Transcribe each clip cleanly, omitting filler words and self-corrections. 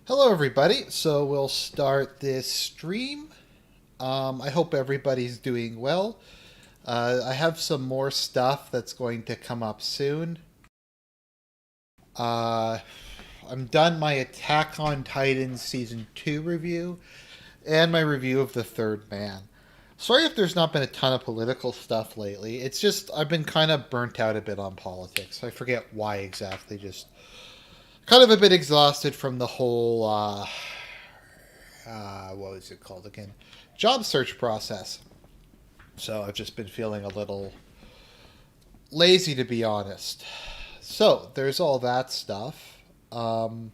Hello, everybody. So we'll start this stream. I hope everybody's doing well. I have some more stuff that's going to come up soon. Uh, I'm done my Attack on Titan Season 2 review and my review of The Third Man. Sorry if there's not been a ton of political stuff lately. It's just I've been kind of burnt out a bit on politics. I forget why exactly. Just kind of a bit exhausted from the whole what was it called again? Job search process. So I've just been feeling a little lazy, to be honest. So there's all that stuff. And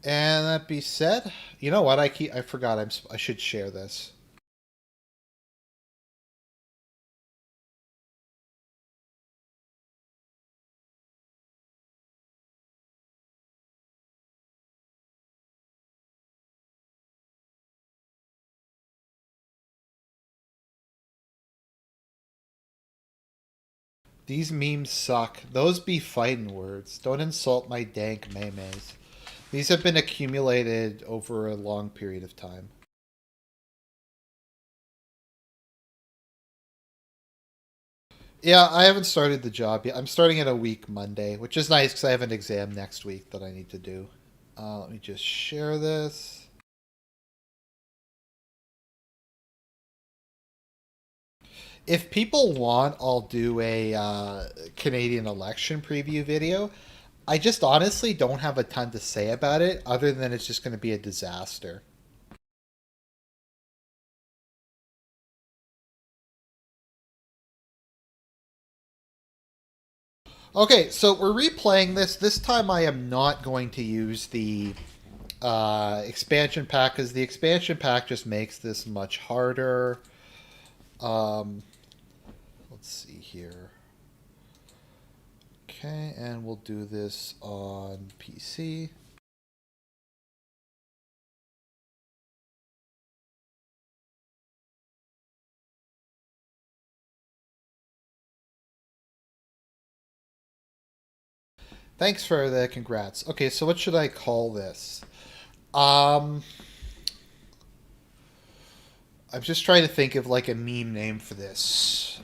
that be said, you know what? I forgot. I should share this. These memes suck. Those be fighting words. Don't insult my dank memes. These have been accumulated over a long period of time. Yeah, I haven't started the job yet. I'm starting it a week Monday, which is nice because I have an exam next week that I need to do. Let me just share this. If people want, I'll do a Canadian election preview video. I just honestly don't have a ton to say about it, other than it's just going to be a disaster. Okay, so we're replaying this. This time I am not going to use the expansion pack because the expansion pack just makes this much harder. Um, let's see here. Okay, and we'll do this on PC. Thanks for the congrats. Okay, so what should I call this? Um, I'm just trying to think of like a meme name for this.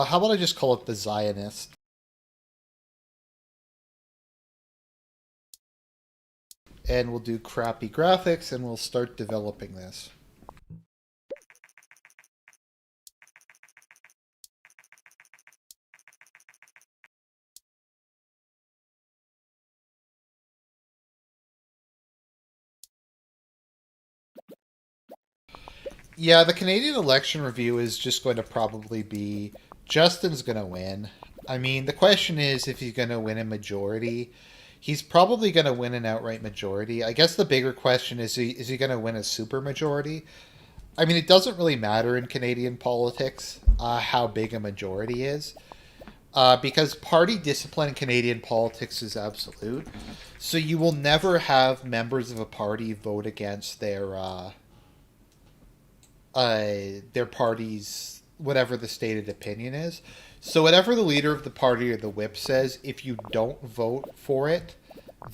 How about I just call it the Zionist? And we'll do crappy graphics and we'll start developing this. Yeah, the Canadian election review is just going to probably be Justin's going to win. I mean, the question is if he's going to win a majority. He's probably going to win an outright majority. I guess the bigger question is he going to win a super majority? I mean, it doesn't really matter in Canadian politics how big a majority is, because party discipline in Canadian politics is absolute. So you will never have members of a party vote against their party's whatever the stated opinion is. So whatever the leader of the party or the whip says, if you don't vote for it,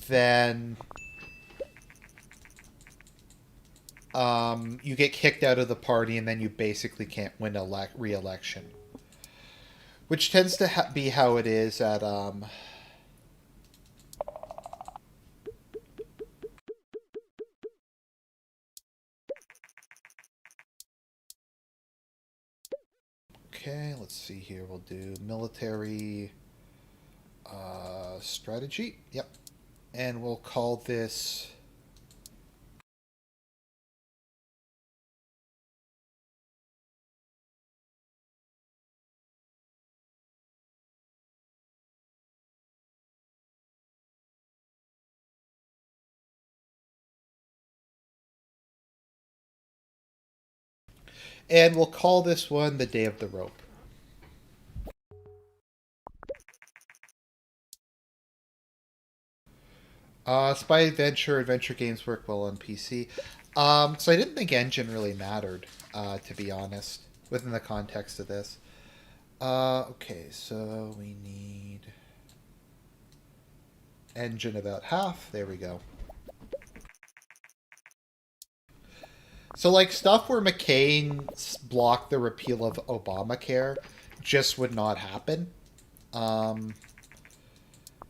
then you get kicked out of the party, and then you basically can't win a re-election, which tends to be how it is at Okay, let's see here. We'll do military strategy. Yep. And we'll call this... And we'll call this one the Day of the Rope. Spy adventure games work well on PC. So I didn't think engine really mattered, to be honest, within the context of this. Okay, so we need engine about half. There we go. So, like, stuff where McCain blocked the repeal of Obamacare just would not happen. Um,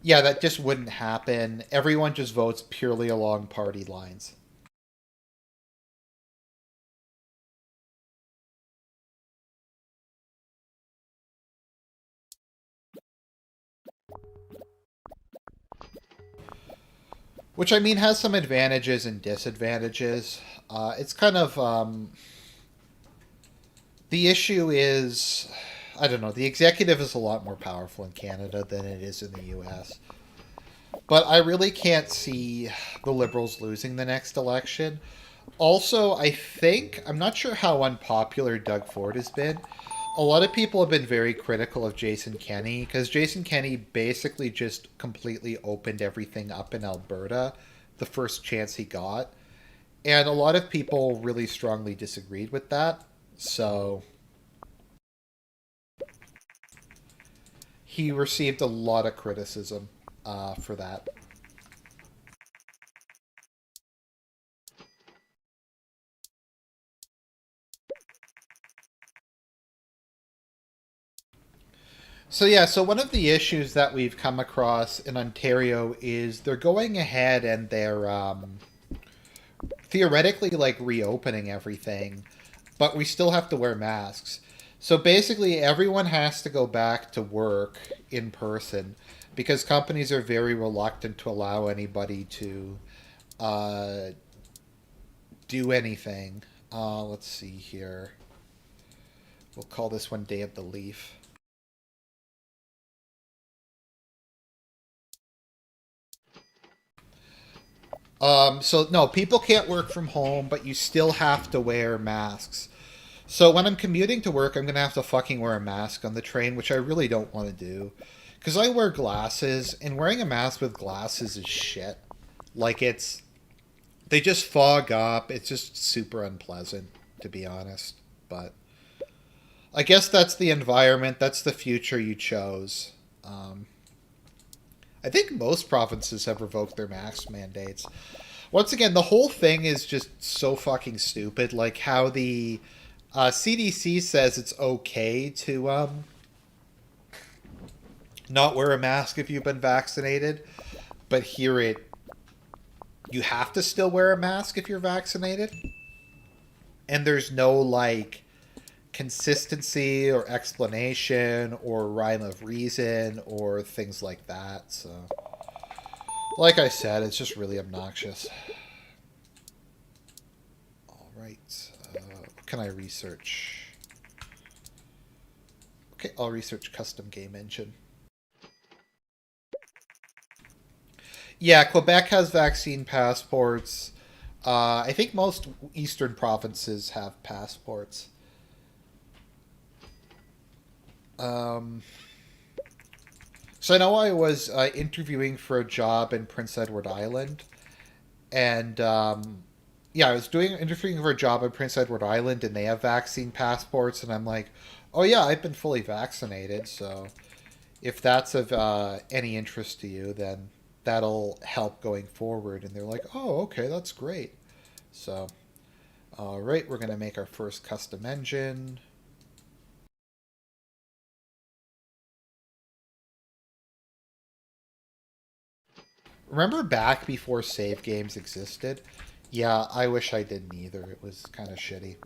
yeah, that just wouldn't happen. Everyone just votes purely along party lines. Which, I mean, has some advantages and disadvantages. It's kind of. The issue is. I don't know. The executive is a lot more powerful in Canada than it is in the US. But I really can't see the Liberals losing the next election. Also, I think, I'm not sure how unpopular Doug Ford has been. A lot of people have been very critical of Jason Kenney because Jason Kenney basically just completely opened everything up in Alberta the first chance he got. And a lot of people really strongly disagreed with that. So he received a lot of criticism for that. So yeah, so one of the issues that we've come across in Ontario is they're going ahead and they're theoretically like reopening everything, but we still have to wear masks. So basically, everyone has to go back to work in person because companies are very reluctant to allow anybody to uh, do anything. Let's see here. We'll call this one Day of the Leaf. So no, people can't work from home, but you still have to wear masks. So when I'm commuting to work, I'm gonna have to fucking wear a mask on the train, which I really don't want to do, because I wear glasses, and wearing a mask with glasses is shit. Like they just fog up. It's just super unpleasant, to be honest. But I guess that's the environment. That's the future you chose. Um, I think most provinces have revoked their mask mandates. Once again, the whole thing is just so fucking stupid. Like how the CDC says it's okay to not wear a mask if you've been vaccinated, but here you have to still wear a mask if you're vaccinated, and there's no like consistency or explanation or rhyme of reason or things like that. So, like I said, it's just really obnoxious. All right, what can I research? Okay, I'll research custom game engine. Yeah, Quebec has vaccine passports. I think most eastern provinces have passports. Um, so I know I was interviewing for a job in Prince Edward Island, and yeah, I was doing interviewing for a job in Prince Edward Island, and they have vaccine passports, and I'm like, oh yeah, I've been fully vaccinated, so if that's of any interest to you, then that'll help going forward. And they're like, oh, okay, that's great. So, all right, we're going to make our first custom engine. Remember back before save games existed? Yeah, I wish I didn't either. It was kind of shitty.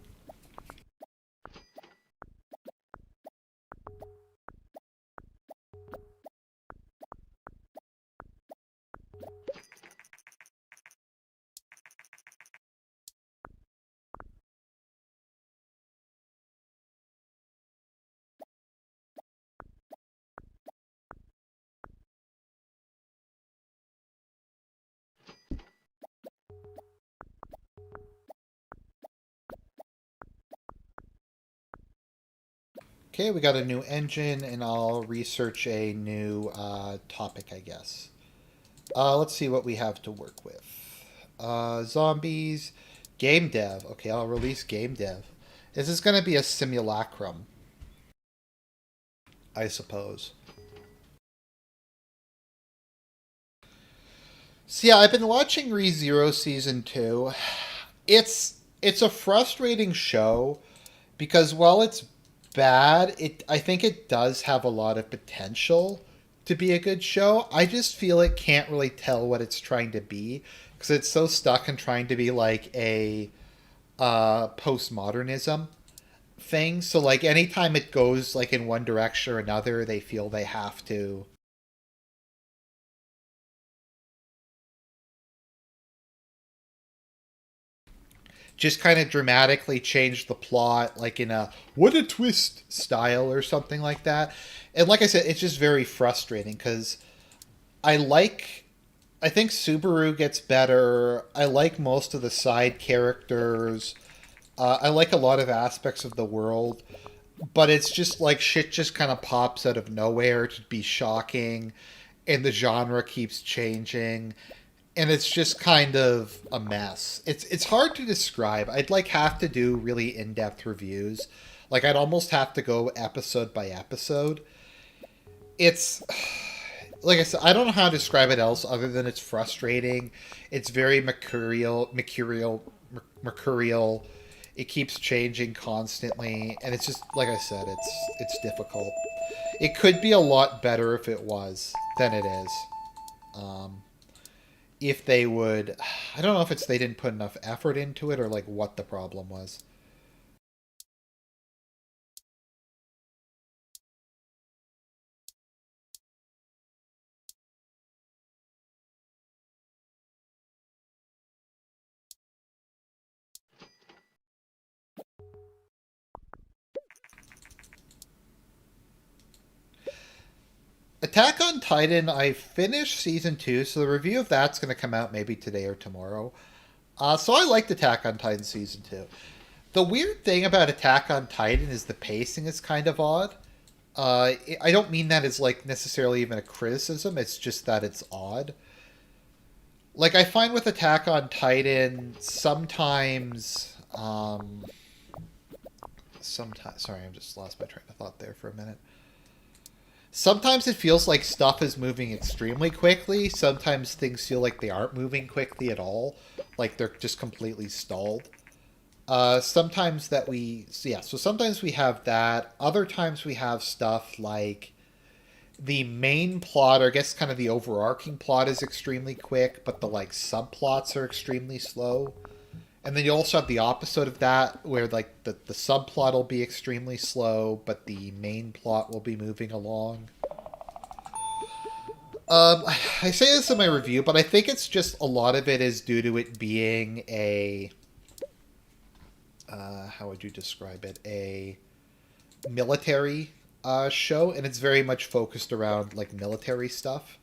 Okay, we got a new engine, and I'll research a new topic, I guess. Let's see what we have to work with. Zombies, game dev. Okay, I'll release game dev. This is going to be a simulacrum, I suppose. So yeah, I've been watching ReZero season 2. It's a frustrating show because while it's bad, I think it does have a lot of potential to be a good show. I just feel it can't really tell what it's trying to be because it's so stuck in trying to be like a postmodernism thing. So like anytime it goes like in one direction or another, they feel they have to just kind of dramatically change the plot, like in a what a twist style or something like that. And like I said, it's just very frustrating because I like. I think Subaru gets better. I like most of the side characters. I like a lot of aspects of the world, but it's just like shit just kind of pops out of nowhere to be shocking, and the genre keeps changing, and it's just kind of a mess. It's hard to describe. I'd like have to do really in-depth reviews. Like I'd almost have to go episode by episode. It's like I said, I don't know how to describe it else other than it's frustrating. It's very mercurial. It keeps changing constantly, and it's just like I said, it's difficult. It could be a lot better if it was than it is. Um, if they would, I don't know if it's they didn't put enough effort into it or like what the problem was. Attack on Titan, I finished season 2, so the review of that's going to come out maybe today or tomorrow. So I liked Attack on Titan season 2. The weird thing about Attack on Titan is the pacing is kind of odd. I don't mean that as like necessarily even a criticism. It's just that it's odd. Like I find with Attack on Titan, sometimes. Sorry, I just lost my train of thought there for a minute. Sometimes it feels like stuff is moving extremely quickly. Sometimes things feel like they aren't moving quickly at all. Like they're just completely stalled. Sometimes that we, so yeah, so sometimes we have that. Other times we have stuff like the main plot, or I guess kind of the overarching plot is extremely quick, but the like subplots are extremely slow. And then you also have the opposite of that, where like the subplot will be extremely slow, but the main plot will be moving along. I say this in my review, but I think it's just a lot of it is due to it being a how would you describe it? A military show, and it's very much focused around like military stuff.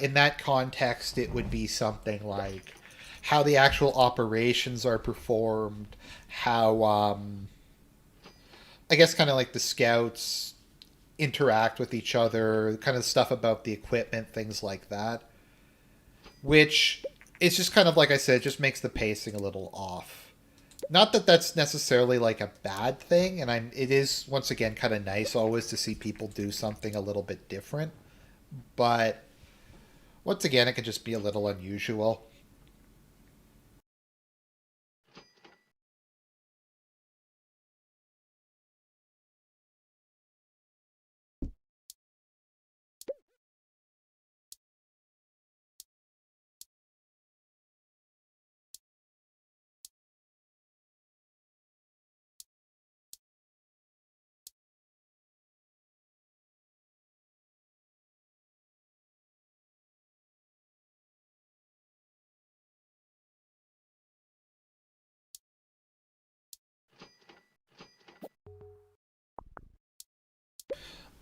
In that context, it would be something like how the actual operations are performed, how I guess kind of like the scouts interact with each other, kind of stuff about the equipment, things like that. Which is just kind of like I said, just makes the pacing a little off. Not that that's necessarily like a bad thing, and it is once again kind of nice always to see people do something a little bit different, but once again it can just be a little unusual.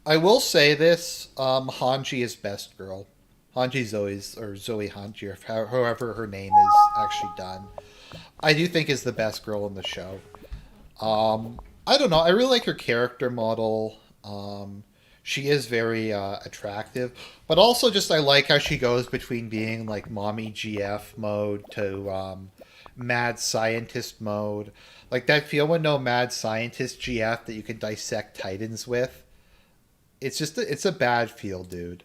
I will say this: Hanji is best girl. Hanji Zoe's or Zoe Hanji, or however her name is actually done. I do think is the best girl in the show. I don't know. I really like her character model. She is very attractive, but also just I like how she goes between being like mommy GF mode to mad scientist mode. Like that feel when no mad scientist GF that you can dissect titans with. It's a bad feel, dude.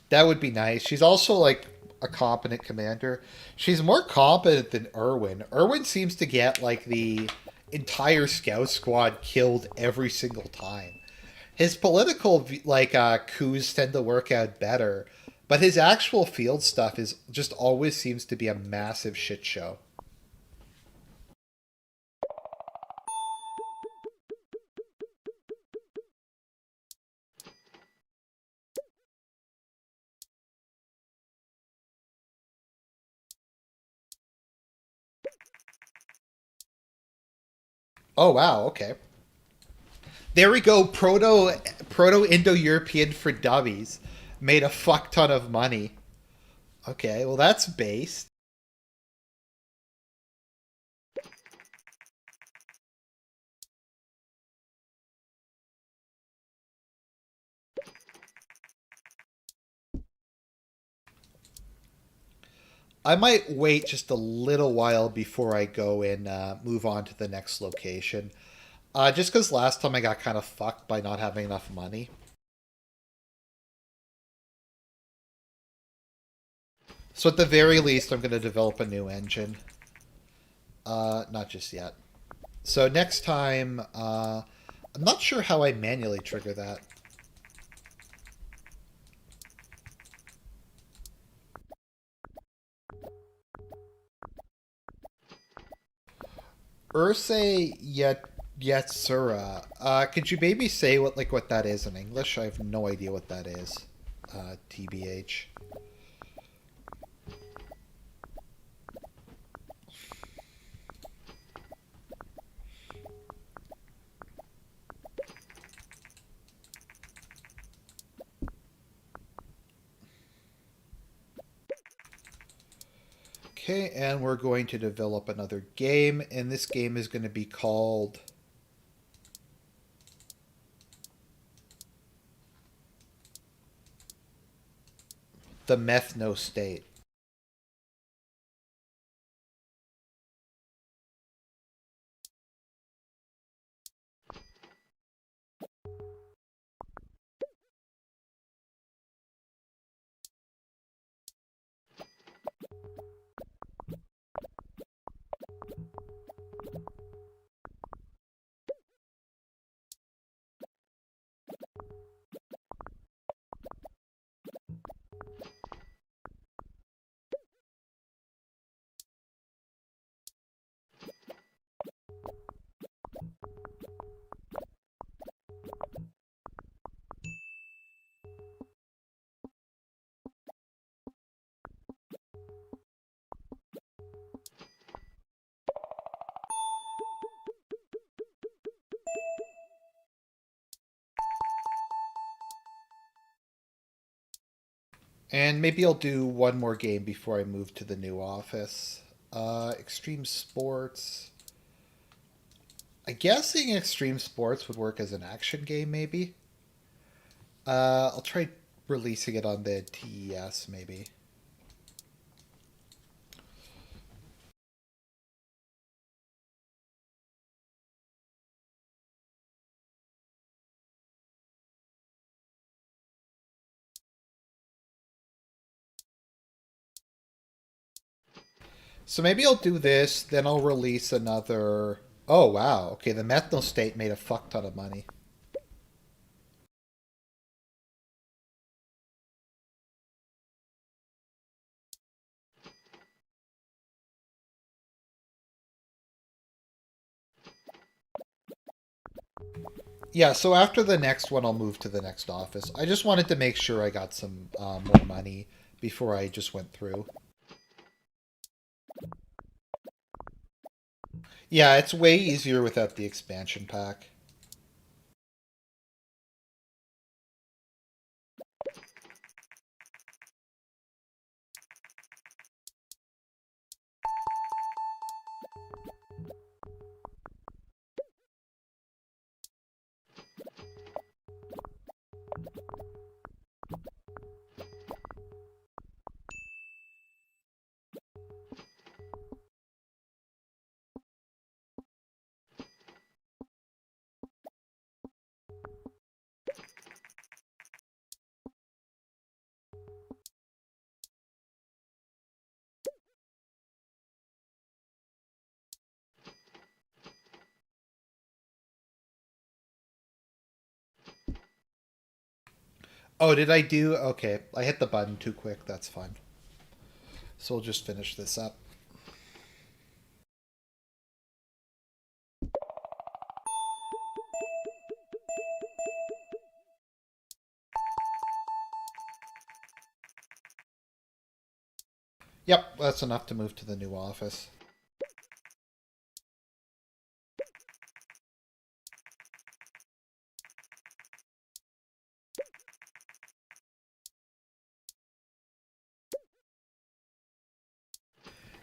That would be nice. She's also like a competent commander. She's more competent than Irwin. Irwin seems to get like the entire scout squad killed every single time. His political like coups tend to work out better, but his actual field stuff is just always seems to be a massive shit show. Oh wow, okay. There we go. Proto Indo European for dummies made a fuck ton of money. Okay, well that's based. I might wait just a little while before I go and move on to the next location. Just because last time I got kind of fucked by not having enough money. So at the very least, I'm going to develop a new engine. Not just yet. So next time, I'm not sure how I manually trigger that. Urse Yatsura. Could you maybe say what that is in English? I have no idea what that is. TBH. Okay, and we're going to develop another game, and this game is going to be called The Methno State. And maybe I'll do one more game before I move to the new office. Extreme Sports. I guessing Extreme Sports would work as an action game, maybe. I'll try releasing it on the TES, maybe. So maybe I'll do this, then I'll release another. Oh wow, okay, the Methanol State made a fuck ton of money. Yeah, so after the next one, I'll move to the next office. I just wanted to make sure I got some more money before I just went through. Yeah, it's way easier without the expansion pack. Oh, did I do? Okay, I hit the button too quick. That's fine. So we'll just finish this up. Yep, that's enough to move to the new office.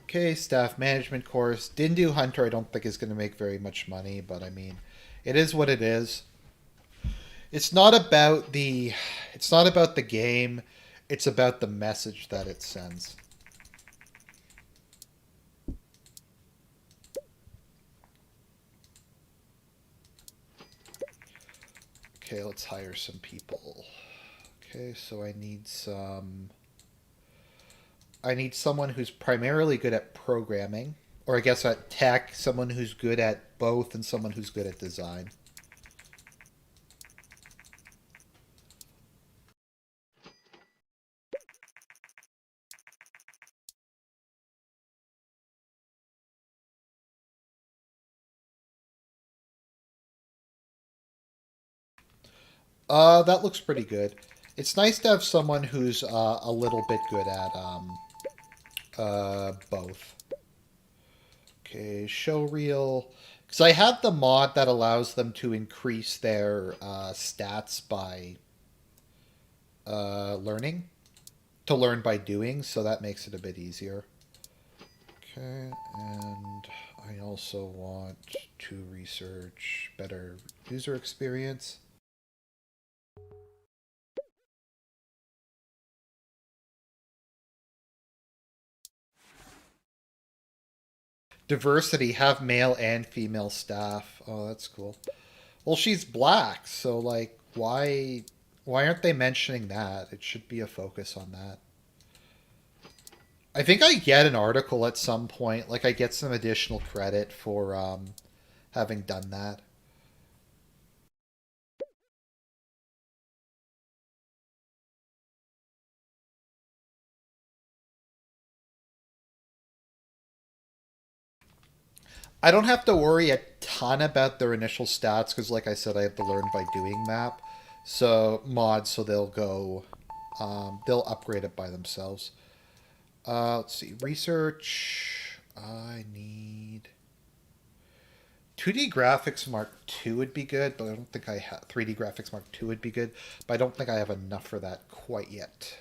Okay, staff management course. Didn't do Hunter. I don't think is going to make very much money, but I mean, it is what it is. It's not about the it's not about the game. It's about the message that it sends. Okay, let's hire some people. Okay, so I need someone who's primarily good at programming, or I guess at tech, someone who's good at both, and someone who's good at design. That looks pretty good. It's nice to have someone who's a little bit good at both. Okay, show reel. Because I have the mod that allows them to increase their stats by learning, to learn by doing, so that makes it a bit easier. Okay, and I also want to research better user experience. Diversity, have male and female staff. Oh, that's cool. Well, she's black, so like why aren't they mentioning that? It should be a focus on that. I think I get an article at some point, like I get some additional credit for having done that. I don't have to worry a ton about their initial stats because, like I said, I have the learn by doing map. So mods, so they'll upgrade it by themselves. Let's see, research. I need 2D graphics Mark II would be good, but I don't think I have 3D graphics Mark II would be good, but I don't think I have enough for that quite yet.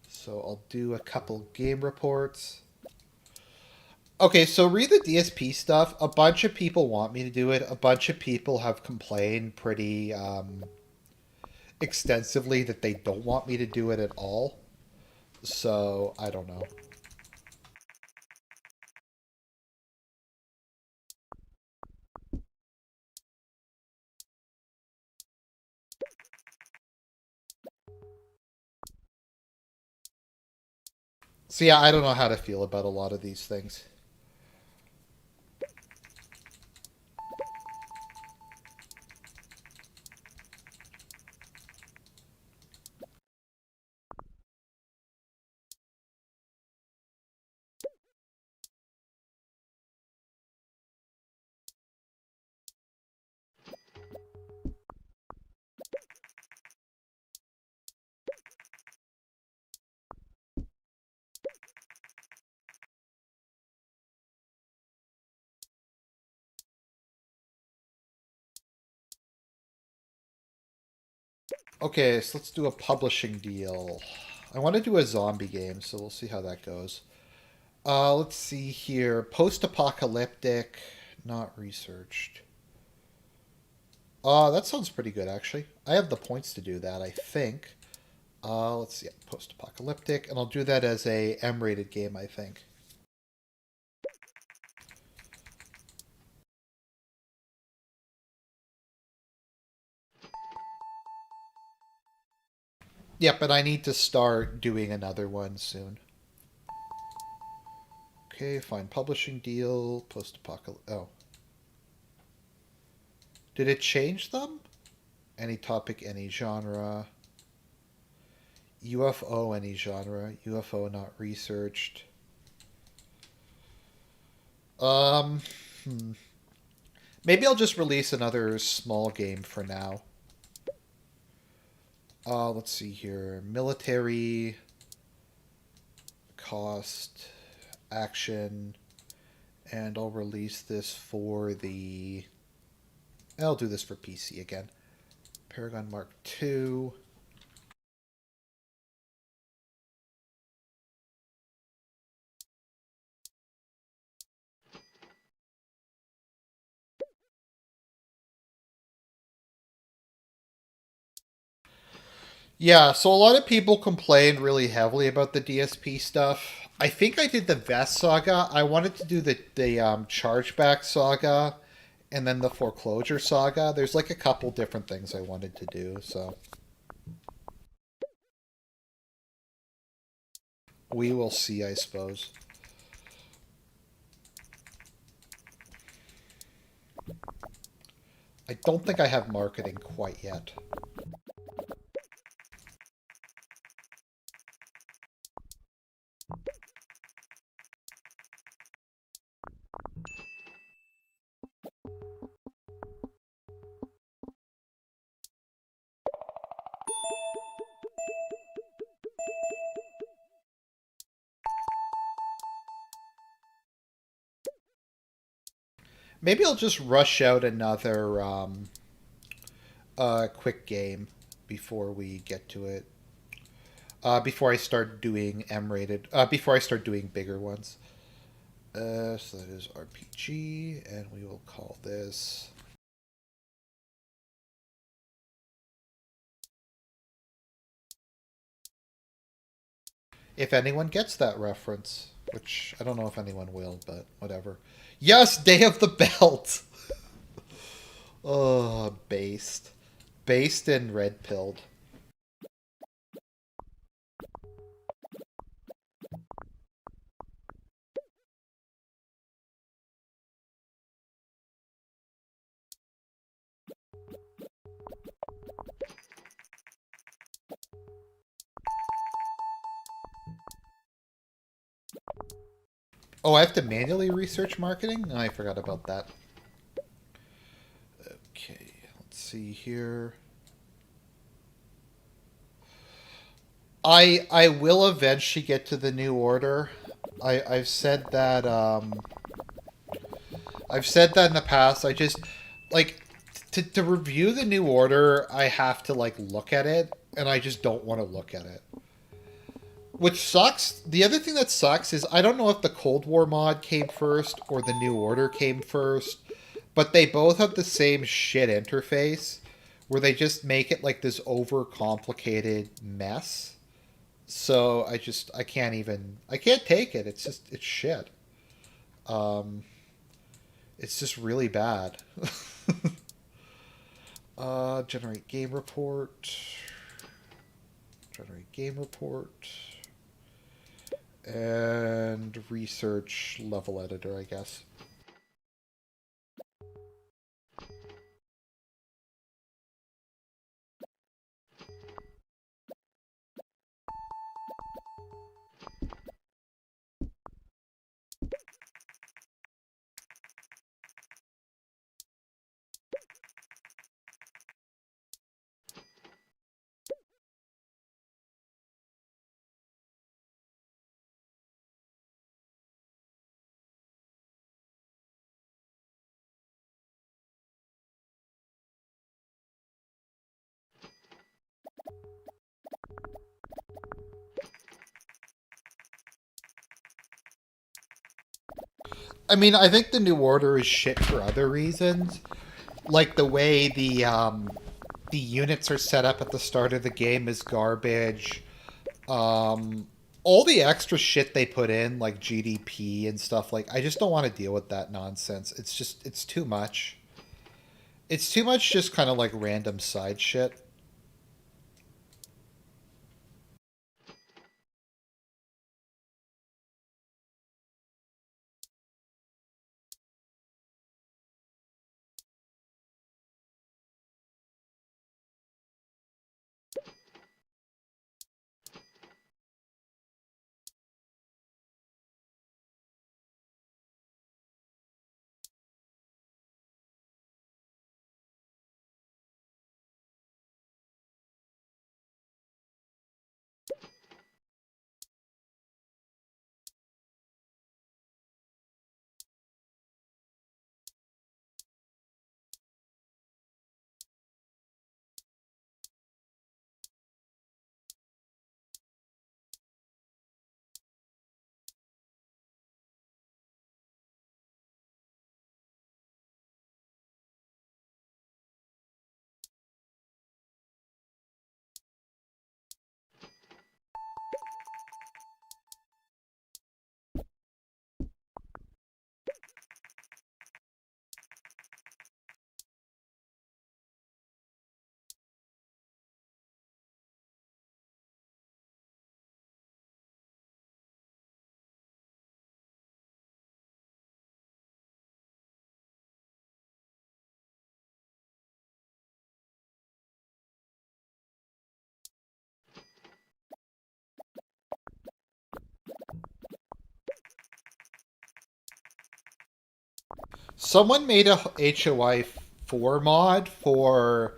So I'll do a couple game reports. Okay, so read the DSP stuff. A bunch of people want me to do it. A bunch of people have complained pretty extensively that they don't want me to do it at all. So I don't know. So yeah, I don't know how to feel about a lot of these things. Okay, so let's do a publishing deal. I want to do a zombie game, so we'll see how that goes. Let's see here. Post-apocalyptic, not researched. That sounds pretty good, actually. I have the points to do that, I think. Let's see. Post-apocalyptic, and I'll do that as a M-rated game, I think. Yep, but I need to start doing another one soon. Okay, find publishing deal. Post-apocalyptic. Oh. Did it change them? Any topic, any genre. UFO, any genre. UFO not researched. Um, hmm. Maybe I'll just release another small game for now. Let's see here. Military, cost, action, and I'll release this for the... I'll do this for PC again. Paragon Mark II. Yeah, so a lot of people complained really heavily about the DSP stuff. I think I did the Vest Saga. I wanted to do the Chargeback Saga and then the Foreclosure Saga. There's like a couple different things I wanted to do, so we will see, I suppose. I don't think I have marketing quite yet. Maybe I'll just rush out another quick game before we get to it. Before I start doing M-rated. Before I start doing bigger ones. So that is RPG, and we will call this... If anyone gets that reference, which I don't know if anyone will, but whatever. Yes, Day of the Belt! Oh, based. Based and red pilled. Oh, I have to manually research marketing? Oh, I forgot about that. Okay, let's see here. I will eventually get to the New Order. I've said that I've said that in the past. I just like to review the New Order, I have to like look at it, and I just don't want to look at it. Which sucks. The other thing that sucks is I don't know if the Cold War mod came first or the New Order came first, but they both have the same shit interface where they just make it like this overcomplicated mess. So I can't even I can't take it. It's shit. Um it's just really bad. Generate game report. Generate game report. And research level editor, I guess. I mean, I think the New Order is shit for other reasons, like the way the units are set up at the start of the game is garbage. Um, all the extra shit they put in, like GDP and stuff, like I just don't want to deal with that nonsense. It's too much. It's too much just kind of like random side shit. Someone made a HOI 4 mod for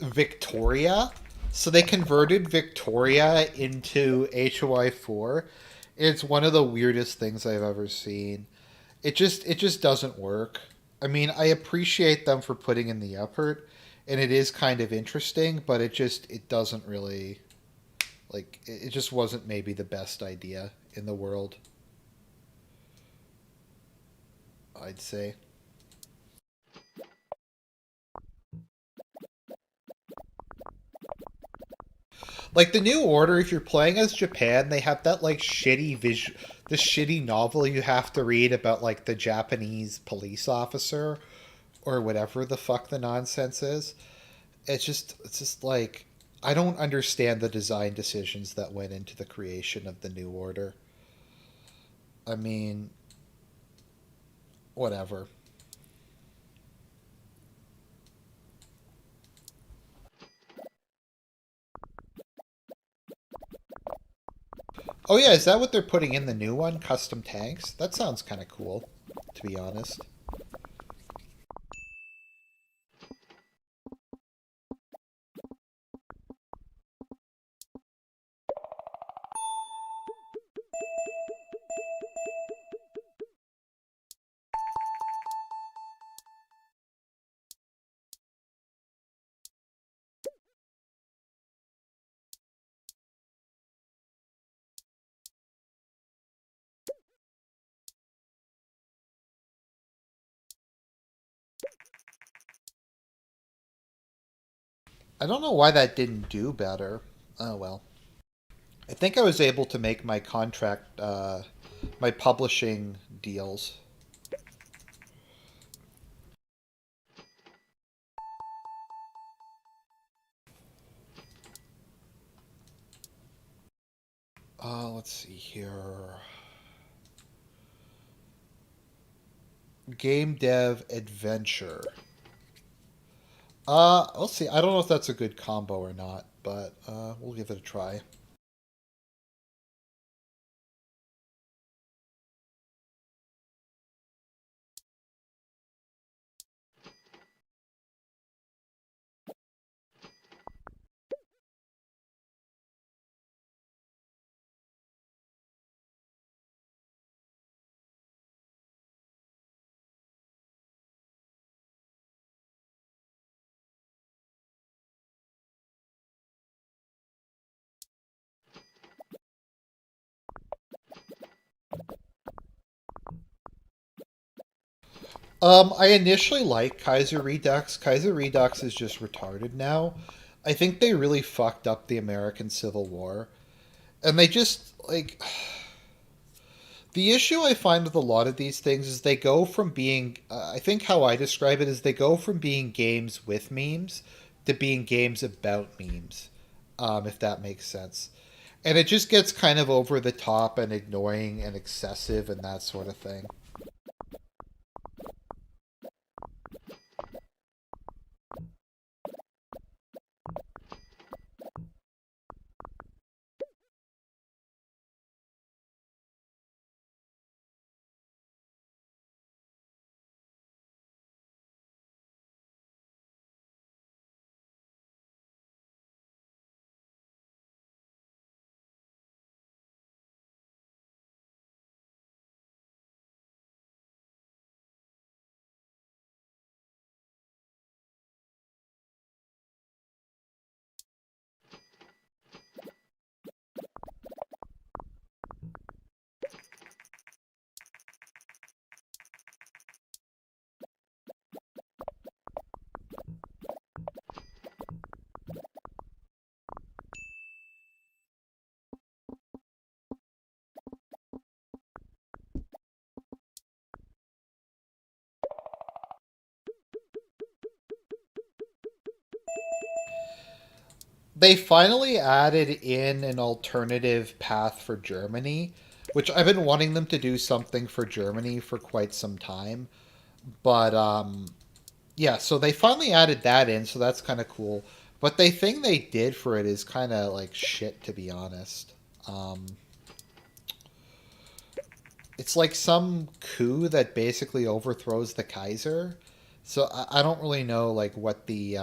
Victoria. So they converted Victoria into HOI 4. It's one of the weirdest things I've ever seen. It just doesn't work. I mean, I appreciate them for putting in the effort and it is kind of interesting, but it doesn't really like it just wasn't maybe the best idea in the world, I'd say. Like the New Order, if you're playing as Japan, they have that like shitty this shitty novel you have to read about like the Japanese police officer or whatever the fuck the nonsense is. It's just like I don't understand the design decisions that went into the creation of the New Order. I mean, whatever. Oh yeah, is that what they're putting in the new one? Custom tanks? That sounds kind of cool, to be honest. I don't know why that didn't do better. Oh well. I think I was able to make my contract, my publishing deals. Let's see here. Game dev adventure. Let's see. I don't know if that's a good combo or not, but we'll give it a try. I initially liked Kaiser Redux. Kaiser Redux is just retarded now. I think they really fucked up the American Civil War. And they just, like, the issue I find with a lot of these things is they go from being, I think how I describe it is they go from being games with memes to being games about memes, if that makes sense. And it just gets kind of over the top and annoying and excessive and that sort of thing. They finally added in an alternative path for Germany, which I've been wanting them to do something for Germany for quite some time. But yeah, so they finally added that in, so that's kind of cool. But the thing they did for it is kind of like shit, to be honest. Um, It's like some coup that basically overthrows the Kaiser. So I don't really know like what the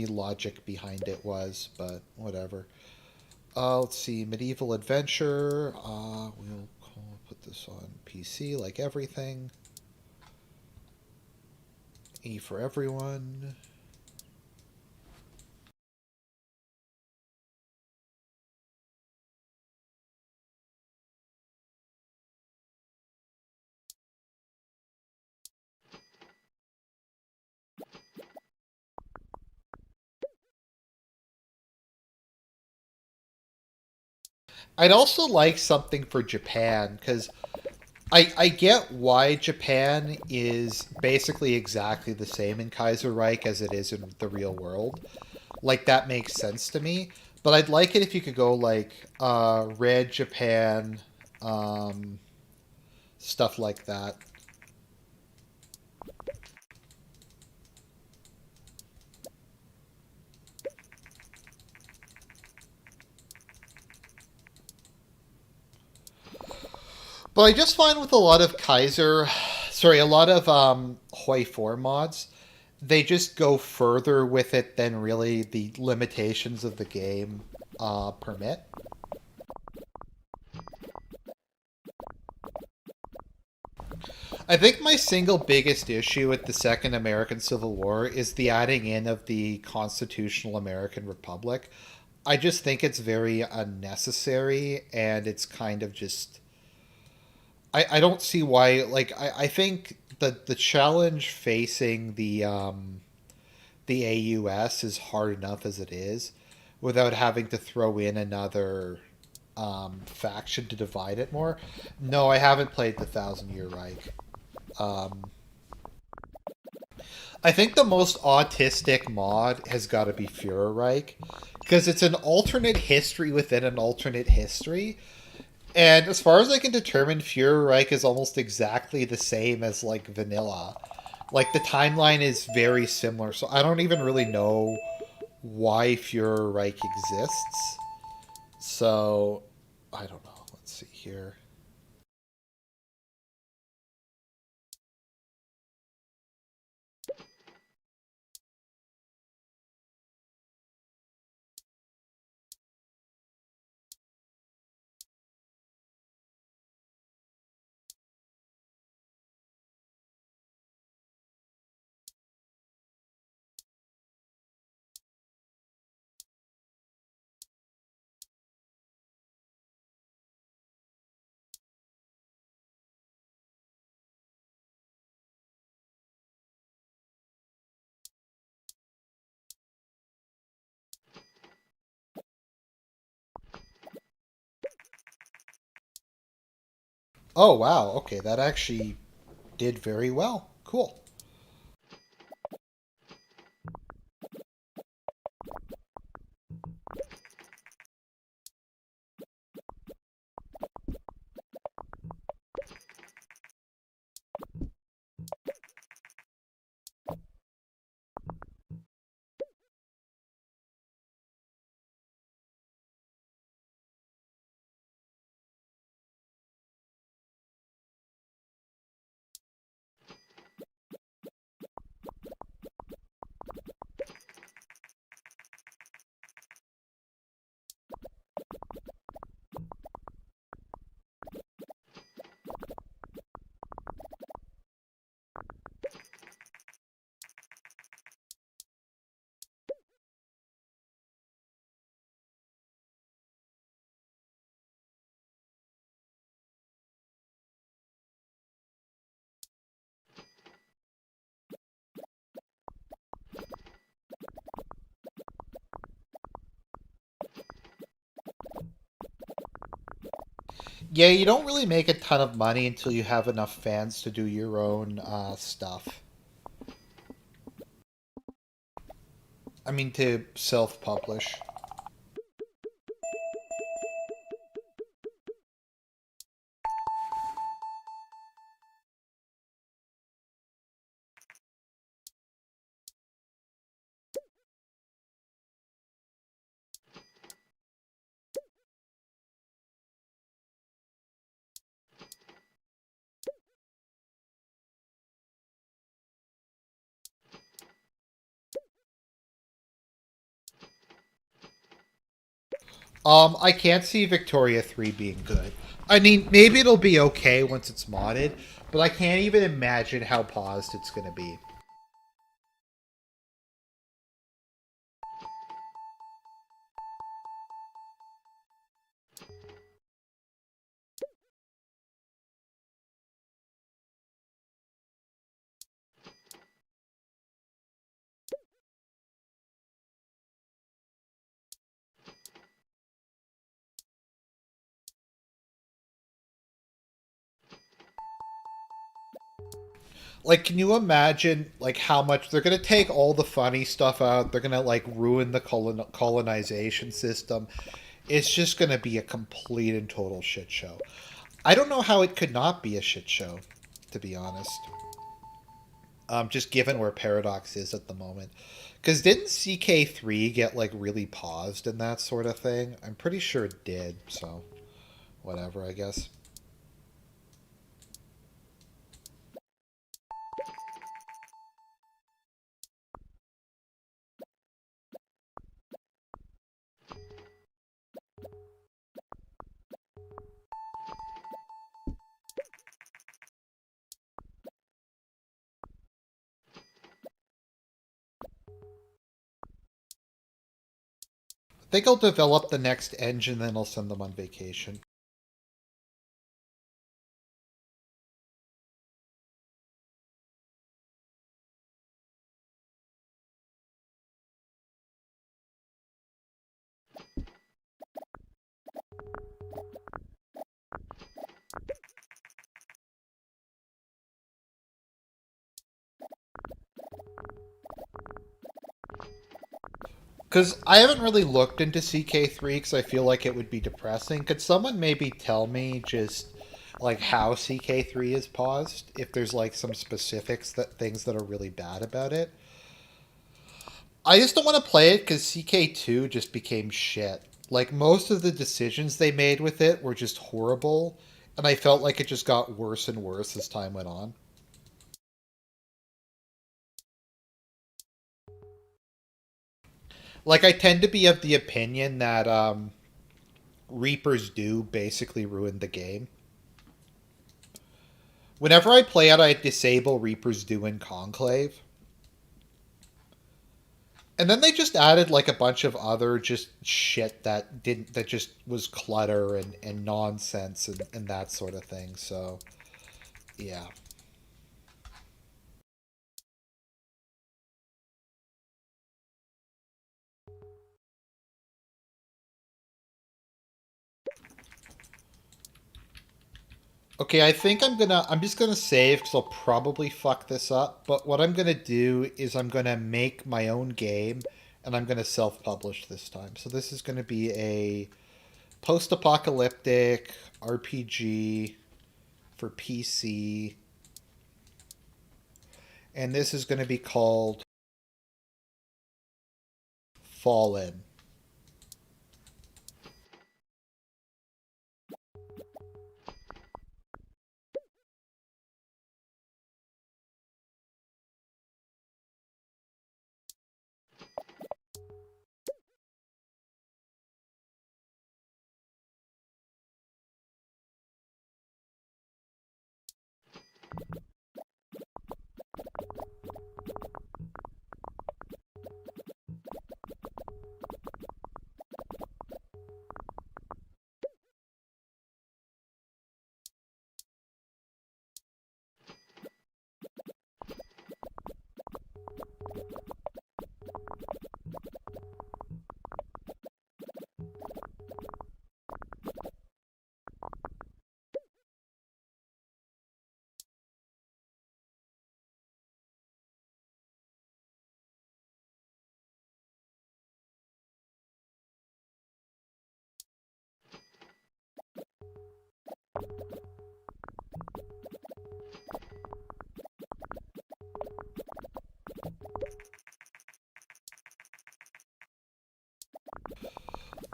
logic behind it was, but whatever. Let's see, medieval adventure. Put this on PC like everything. E for everyone. I'd also like something for Japan because I get why Japan is basically exactly the same in Kaiserreich as it is in the real world. Like that makes sense to me. But I'd like it if you could go like Red Japan, um, stuff like that. But I just find with a lot of a lot of Hoi 4 mods, they just go further with it than really the limitations of the game permit. I think my single biggest issue with the Second American Civil War is the adding in of the Constitutional American Republic. I just think it's very unnecessary and it's kind of just I don't see why I think the challenge facing the AUS is hard enough as it is without having to throw in another faction to divide it more. No, I haven't played the Thousand Year Reich. Um, I think the most autistic mod has got to be Führerreich because it's an alternate history within an alternate history. And as far as I can determine, Führerreich is almost exactly the same as like vanilla. Like the timeline is very similar, so I don't even really know why Führerreich exists. So I don't know. Let's see here. Oh wow, okay, that actually did very well. Cool. Yeah, you don't really make a ton of money until you have enough fans to do your own stuff. I mean, to self publish. I can't see Victoria 3 being good. I mean, maybe it'll be okay once it's modded, but I can't even imagine how paused it's going to be. Like, can you imagine, like, how much they're going to take all the funny stuff out? They're going to, like, ruin the colonization system. It's just going to be a complete and total shit show. I don't know how it could not be a shit show, to be honest. Just given where Paradox is at the moment. Because didn't CK3 get, like, really paused and that sort of thing? I'm pretty sure it did, so whatever, I guess. I think I'll develop the next engine, then I'll send them on vacation. Because I haven't really looked into CK3 because I feel like it would be depressing. Could someone maybe tell me just like how CK3 is paused? If there's like some specifics that things that are really bad about it. I just don't want to play it because CK2 just became shit. Like most of the decisions they made with it were just horrible, and I felt like it just got worse and worse as time went on. Like I tend to be of the opinion that Reapers do basically ruin the game. Whenever I play it, I disable Reaper's Do in Conclave. And then they just added like a bunch of other just shit that just was clutter and nonsense and that sort of thing. So yeah. Okay, I think I'm just gonna save because I'll probably fuck this up. But what I'm gonna do is I'm gonna make my own game and I'm gonna self-publish this time. So this is gonna be a post-apocalyptic RPG for PC, and this is gonna be called Fallen.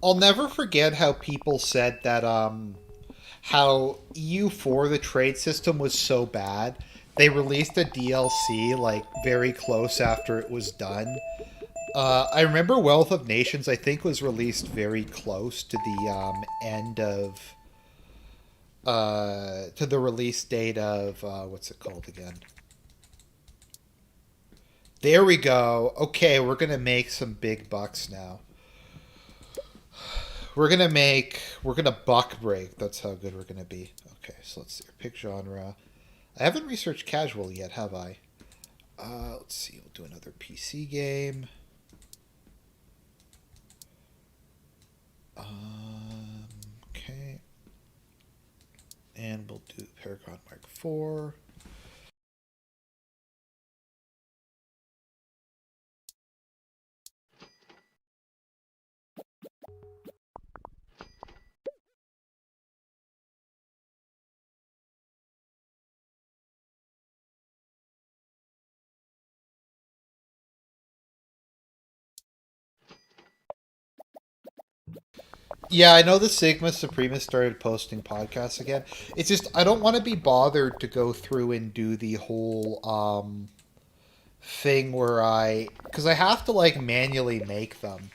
I'll never forget how people said that how EU4 the trade system was so bad. They released a DLC like very close after it was done I remember Wealth of Nations, I think, was released very close to the end of to the release date of what's it called again? There we go. Okay, we're gonna make some big bucks now. We're gonna buck break. That's how good we're gonna be. Okay, so let's see. Pick genre. I haven't researched casual yet, have I? Let's see. We'll do another PC game. Okay. And we'll do Paragon Mark IV. Yeah, I know the Sigma Supremist started posting podcasts again. It's just I don't want to be bothered to go through and do the whole thing where because I have to like manually make them.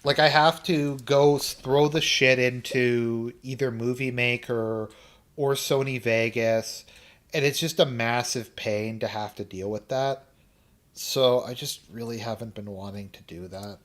Like I have to go throw the shit into either Movie Maker or Sony Vegas, and it's just a massive pain to have to deal with that. So I just really haven't been wanting to do that.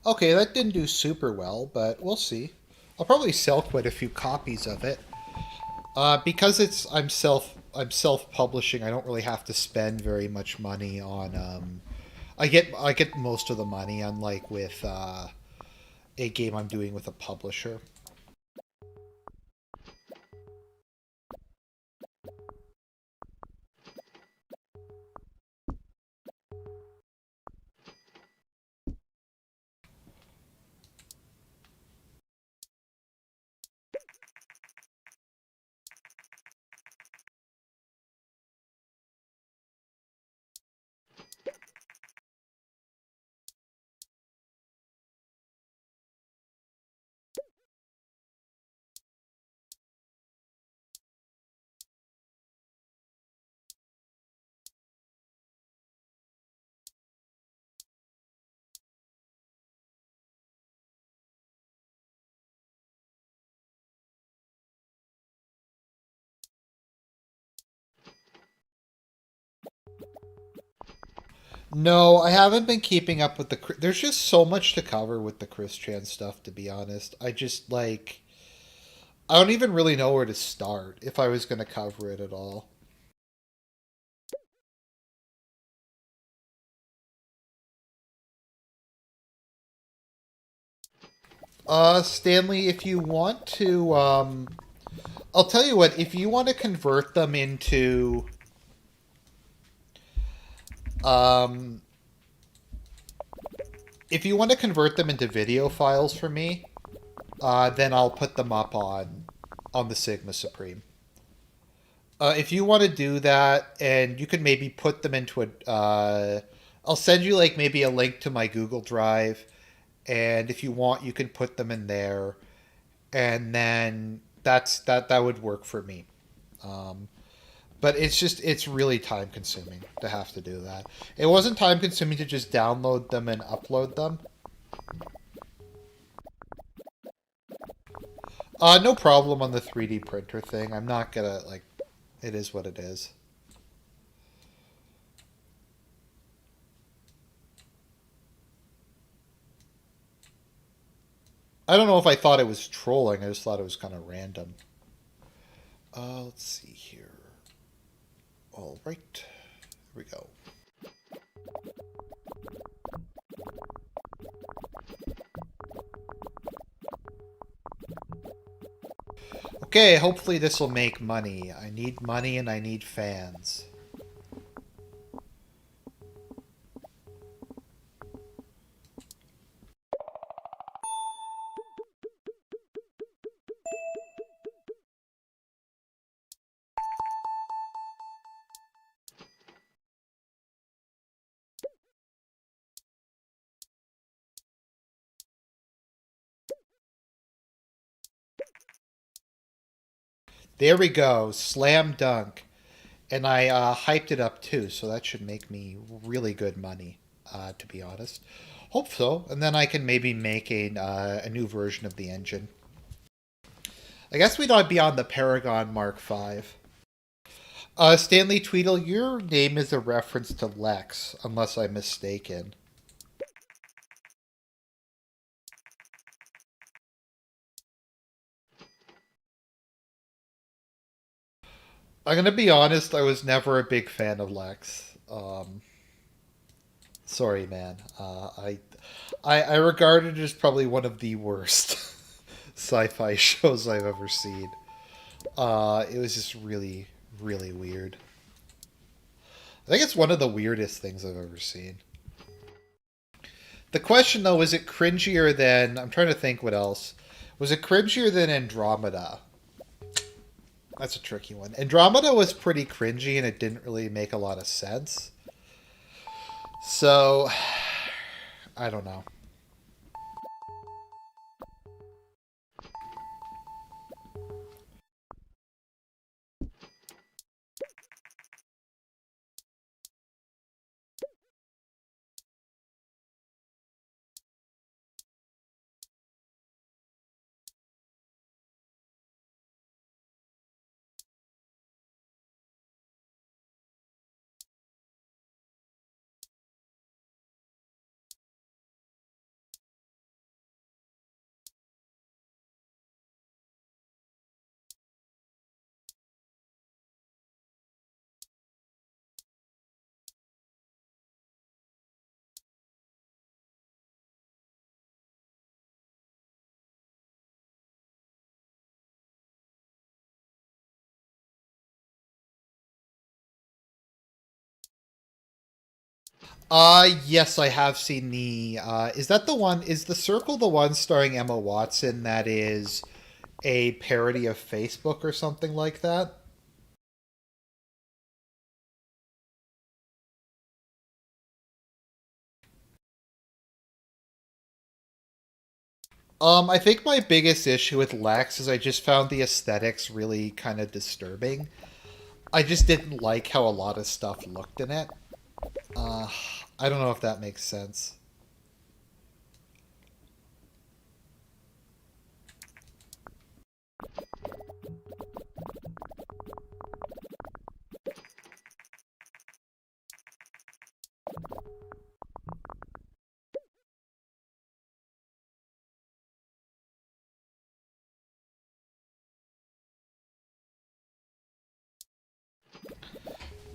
Okay, that didn't do super well, but we'll see. I'll probably sell quite a few copies of it. Because I'm self publishing. I don't really have to spend very much money on. I get most of the money, unlike with a game I'm doing with a publisher. No, I haven't been keeping up with the. There's just so much to cover with the Christian stuff. To be honest, I just like. I don't even really know where to start if I was going to cover it at all. Stanley, if you want to, I'll tell you what. If you want to convert them into, um, if you want to convert them into video files for me, then I'll put them up on the Sigma Supreme. If you want to do that, and you can maybe put them into a, I'll send you like maybe a link to my Google Drive, and if you want, you can put them in there, and then that would work for me. Um, but it's really time consuming to have to do that. It wasn't time consuming to just download them and upload them. No problem on the 3D printer thing. I'm not gonna like. It is what it is. I don't know if I thought it was trolling. I just thought it was kind of random. Let's see here. All right, here we go. Okay, hopefully this will make money. I need money and I need fans. There we go, slam dunk. And I hyped it up too, so that should make me really good money, to be honest. Hope so, and then I can maybe make a new version of the engine. I guess we'd be on the Paragon Mark V. Stanley Tweedle, your name is a reference to Lex, unless I'm mistaken. I'm gonna be honest, I was never a big fan of Lex. Sorry, man. I regard it as probably one of the worst sci-fi shows I've ever seen. It was just really, really weird. I think it's one of the weirdest things I've ever seen. The question, though, is it cringier than... I'm trying to think what else. Was it cringier than Andromeda? That's a tricky one. Andromeda was pretty cringy and it didn't really make a lot of sense. So, I don't know. Yes, I have seen the, is that the one, is The Circle the one starring Emma Watson that is a parody of Facebook or something like that? I think my biggest issue with Lex is I just found the aesthetics really kind of disturbing. I just didn't like how a lot of stuff looked in it. Uh, I don't know if that makes sense.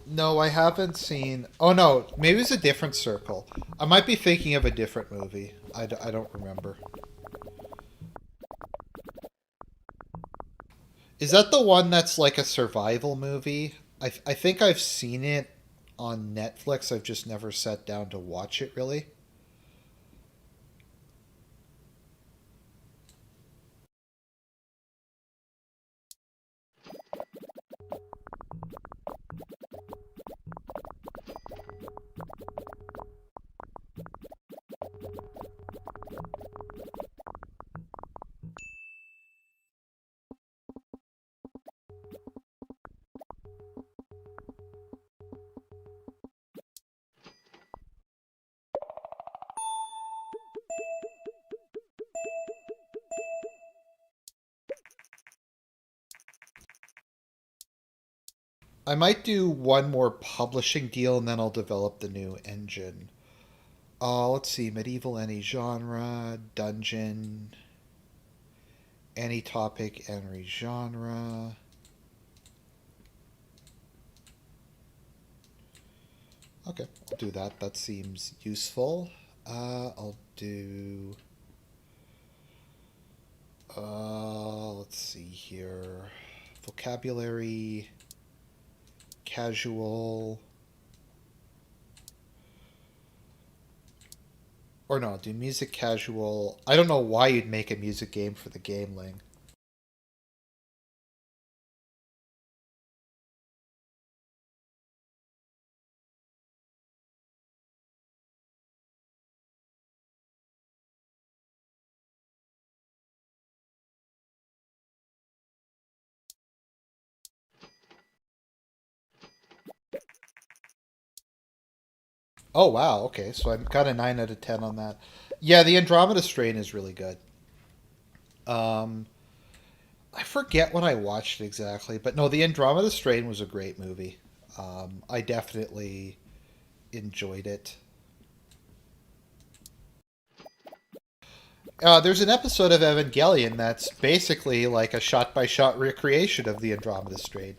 No, I haven't seen. Oh no, maybe it's a different circle. I might be thinking of a different movie. I don't remember. Is that the one that's like a survival movie? I think I've seen it on Netflix. I've just never sat down to watch it really. I might do one more publishing deal and then I'll develop the new engine. Let's see, medieval, any genre, dungeon, any topic, any genre. Okay, I'll do that. That seems useful. I'll do. Let's see here. Vocabulary, casual. Or no, do music casual. I don't know why you'd make a music game for the gameling. Oh wow, okay, so I got a 9 out of 10 on that. Yeah, the Andromeda Strain is really good. Um, I forget when I watched it exactly, but no, the Andromeda Strain was a great movie. I definitely enjoyed it. There's an episode of Evangelion that's basically like a shot-by-shot recreation of the Andromeda Strain.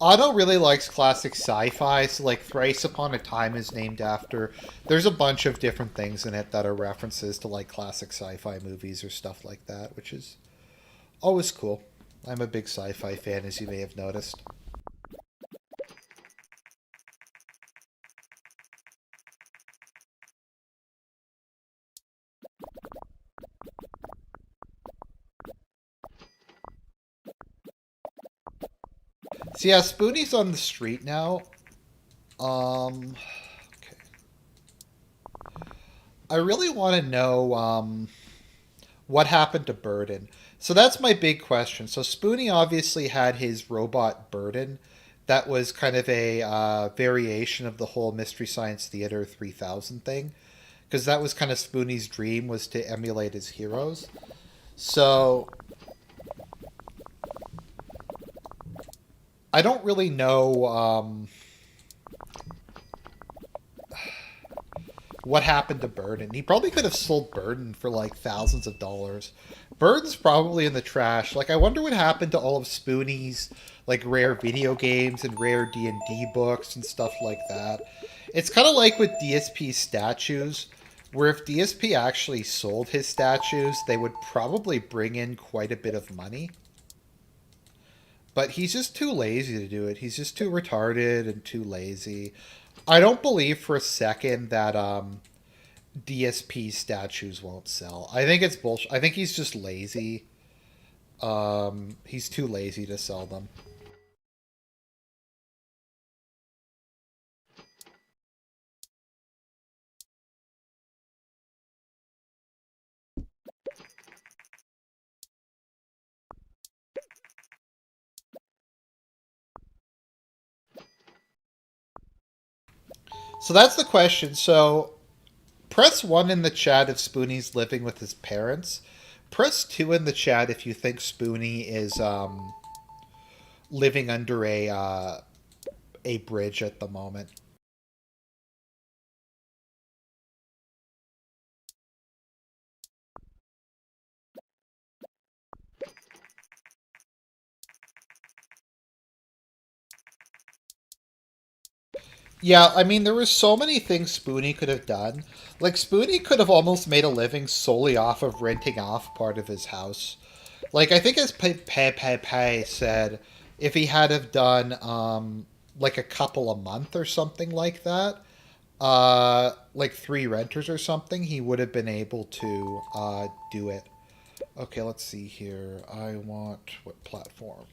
Otto really likes classic sci-fi, so like Thrice Upon a Time is named after. There's a bunch of different things in it that are references to like classic sci-fi movies or stuff like that, which is always cool. I'm a big sci-fi fan, as you may have noticed. So yeah, Spoonie's on the street now. Okay. I really want to know what happened to Burden. So that's my big question. So Spoonie obviously had his robot Burden. That was kind of a variation of the whole Mystery Science Theater 3000 thing, because that was kind of Spoonie's dream, was to emulate his heroes. So I don't really know what happened to Burden. He probably could have sold Burden for like thousands of dollars. Burden's probably in the trash. Like, I wonder what happened to all of Spoonie's like rare video games and rare D&D books and stuff like that. It's kind of like with DSP statues, where if DSP actually sold his statues, they would probably bring in quite a bit of money. But he's just too lazy to do it. He's just too retarded and too lazy. I don't believe for a second that DSP statues won't sell. I think it's bullshit. I think he's just lazy. He's too lazy to sell them. So that's the question. So press 1 in the chat if Spoonie's living with his parents. Press 2 in the chat if you think Spoonie is living under a bridge at the moment. Yeah, I mean, there were so many things Spoonie could have done. Like, Spoonie could have almost made a living solely off of renting off part of his house. Like, I think as Pei said, if he had have done, like a couple a month or something like that, like 3 renters or something, he would have been able to, do it. Okay, let's see here. I want, what platform?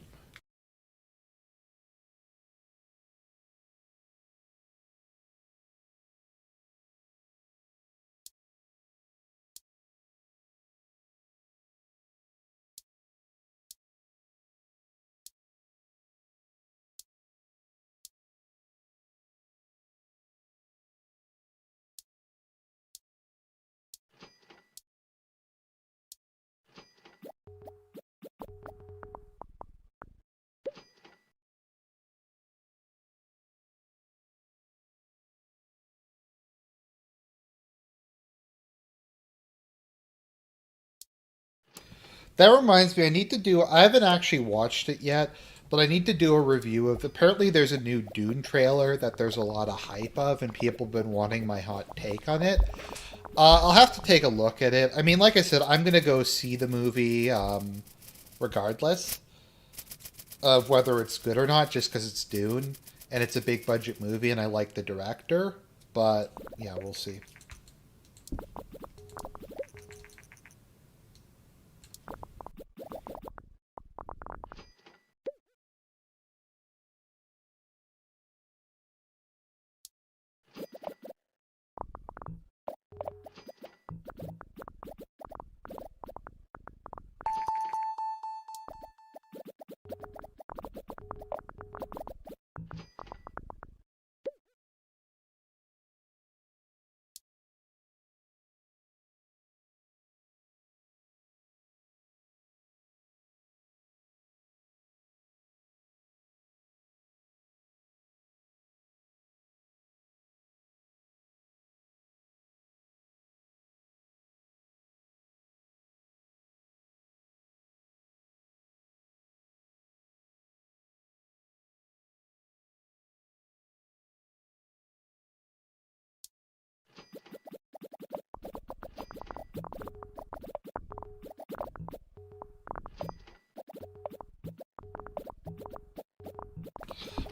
That reminds me, I haven't actually watched it yet, but I need to do a review of. Apparently, there's a new Dune trailer that there's a lot of hype of, and people have been wanting my hot take on it. I'll have to take a look at it. I mean, like I said, I'm gonna go see the movie regardless of whether it's good or not, just because it's Dune and it's a big budget movie, and I like the director. But yeah, we'll see.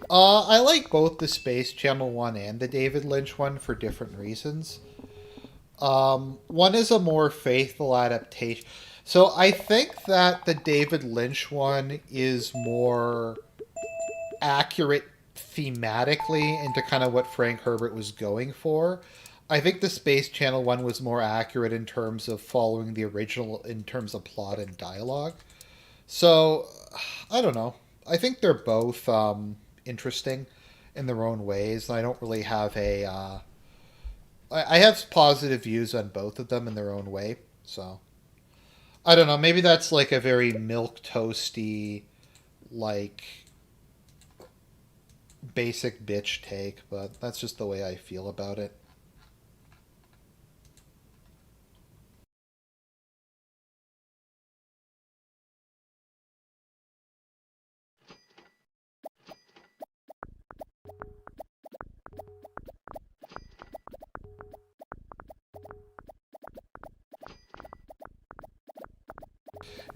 I like both the Space Channel one and the David Lynch one for different reasons. One is a more faithful adaptation. So I think that the David Lynch one is more accurate thematically into kind of what Frank Herbert was going for. I think the Space Channel one was more accurate in terms of following the original in terms of plot and dialogue. So I don't know. I think they're both interesting in their own ways. I don't really have a. I have positive views on both of them in their own way. So I don't know. Maybe that's like a very milk toasty, like basic bitch take, but that's just the way I feel about it.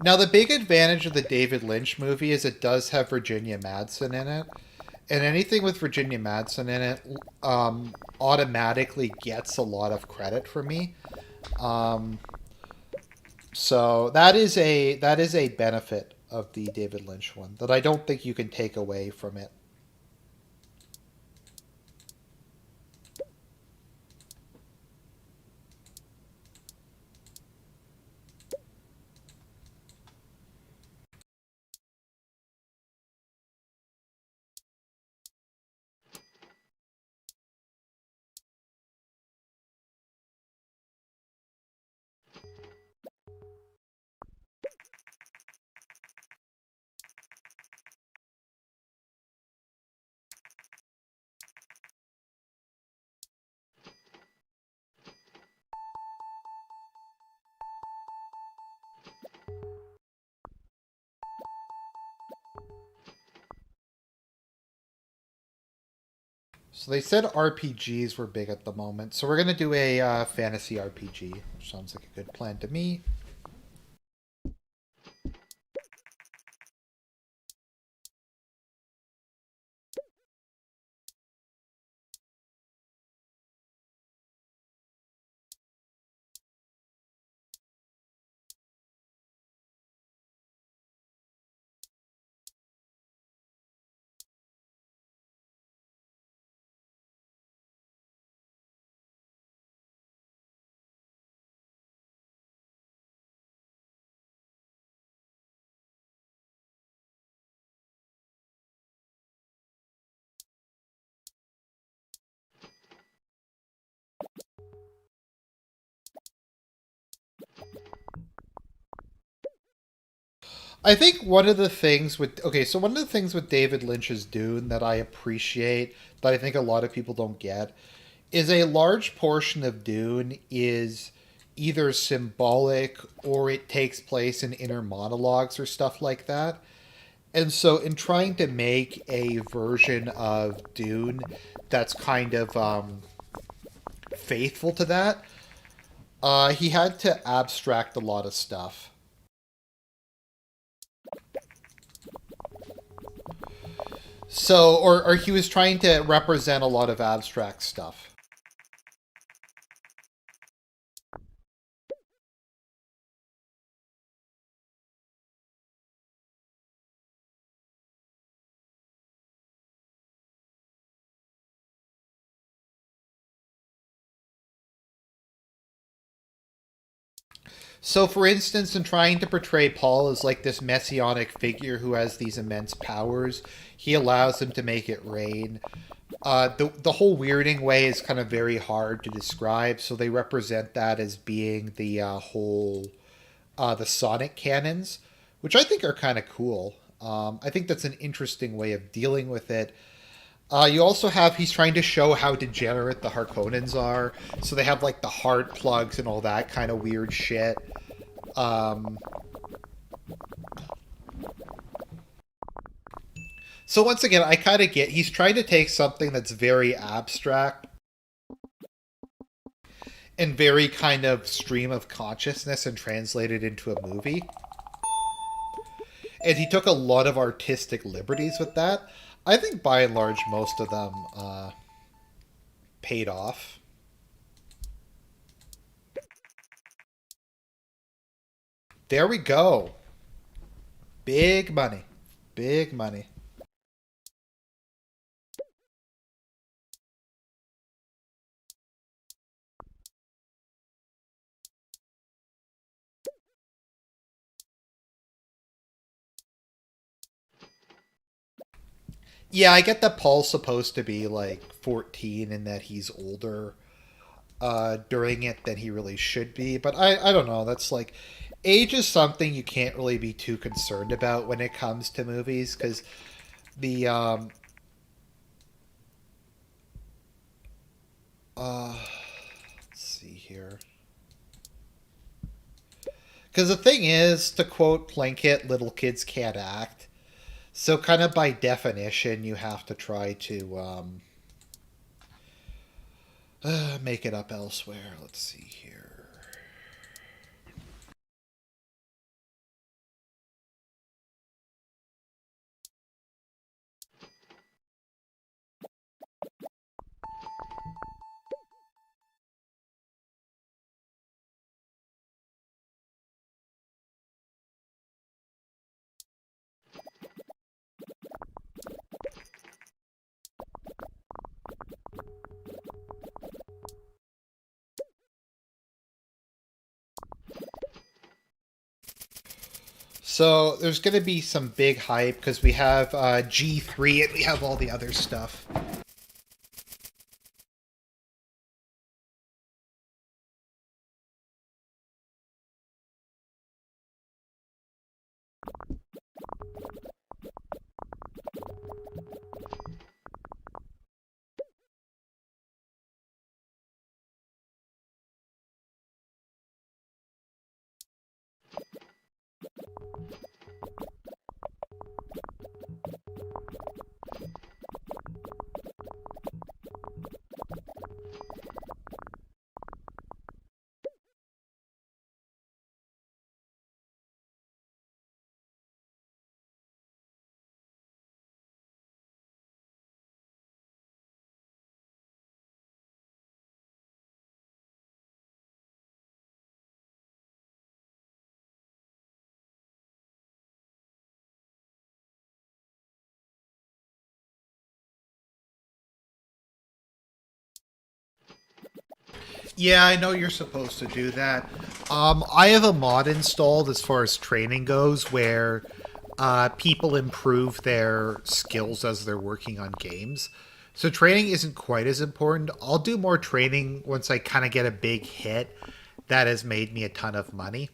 Now, the big advantage of the David Lynch movie is it does have Virginia Madsen in it, and anything with Virginia Madsen in it automatically gets a lot of credit for me. Um, so that is a benefit of the David Lynch one that I don't think you can take away from it. So they said RPGs were big at the moment, so we're gonna do a fantasy RPG, which sounds like a good plan to me. I think one of the things with David Lynch's Dune that I appreciate that I think a lot of people don't get is a large portion of Dune is either symbolic or it takes place in inner monologues or stuff like that. And so, in trying to make a version of Dune that's kind of faithful to that, he had to abstract a lot of stuff. So, or he was trying to represent a lot of abstract stuff. So, for instance, in trying to portray Paul as like this messianic figure who has these immense powers, he allows him to make it rain. The whole weirding way is kind of very hard to describe, so they represent that as being the whole the sonic cannons, which I think are kind of cool. I think that's an interesting way of dealing with it. You also have he's trying to show how degenerate the Harkonnens are, so they have like the heart plugs and all that kind of weird shit. Um, so once again, I kind of get he's trying to take something that's very abstract and very kind of stream of consciousness and translate it into a movie. And he took a lot of artistic liberties with that. I think by and large, most of them paid off. There we go. Big money. Big money. Yeah, I get that Paul's supposed to be like 14 and that he's older during it than he really should be, but I don't know. That's like age is something you can't really be too concerned about when it comes to movies because the let's see here. Because the thing is, to quote Plinkett, little kids can't act. So, kind of by definition, you have to try to make it up elsewhere. Let's see here. So, there's going to be some big hype because we have G3 and we have all the other stuff. Yeah, I know you're supposed to do that. I have a mod installed as far as training goes where people improve their skills as they're working on games. So training isn't quite as important. I'll do more training once I kind of get a big hit that has made me a ton of money.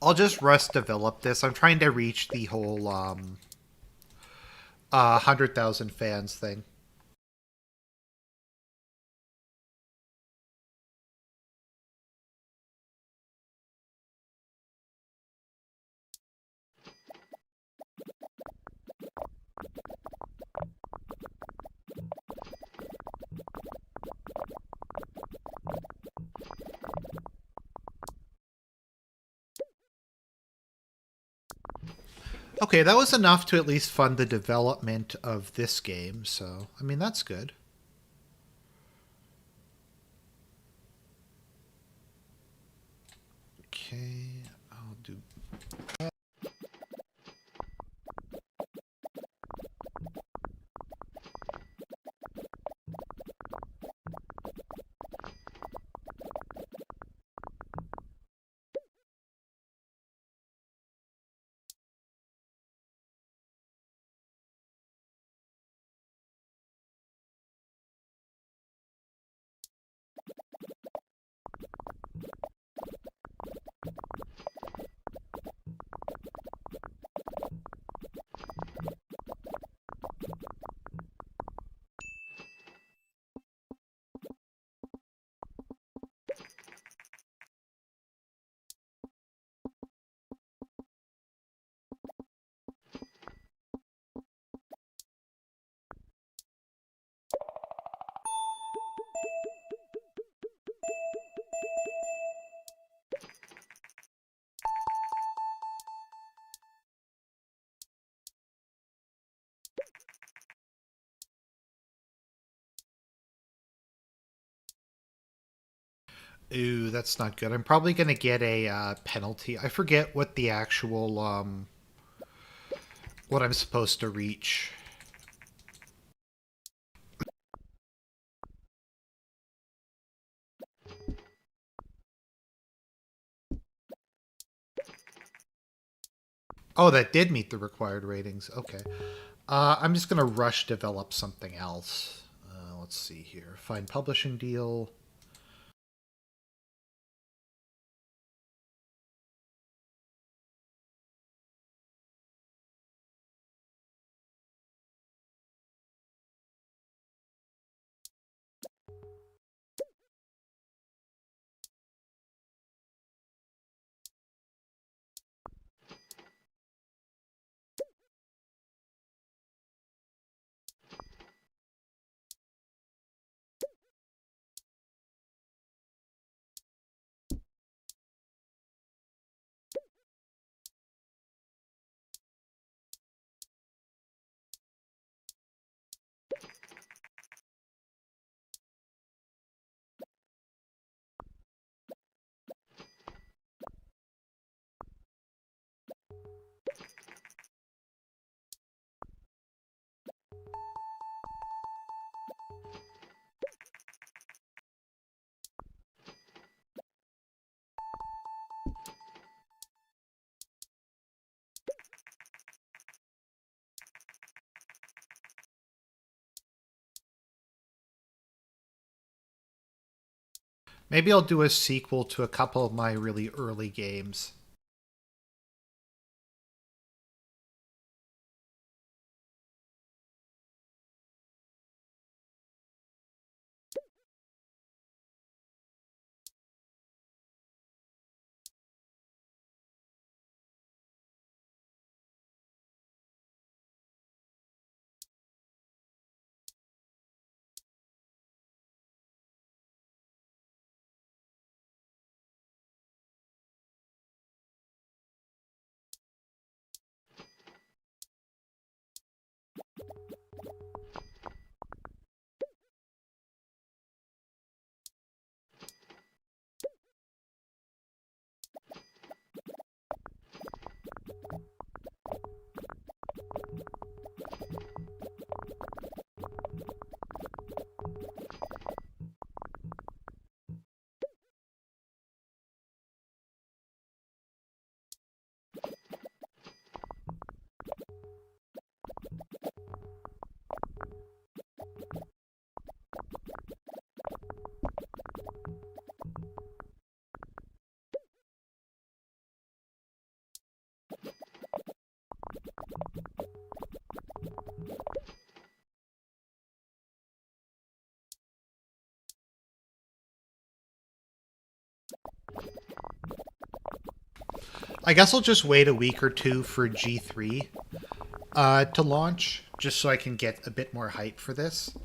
I'll just rust develop this. I'm trying to reach the whole 100,000 fans thing. Okay, that was enough to at least fund the development of this game, so I mean that's good. Okay, I'll do. Ooh, that's not good. I'm probably going to get a penalty. I forget what the actual what I'm supposed to reach. Oh, that did meet the required ratings. Okay. I'm just going to rush develop something else. Let's see here. Find publishing deal. Maybe I'll do a sequel to a couple of my really early games. I guess I'll just wait a week or two for G3 to launch, just so I can get a bit more hype for this.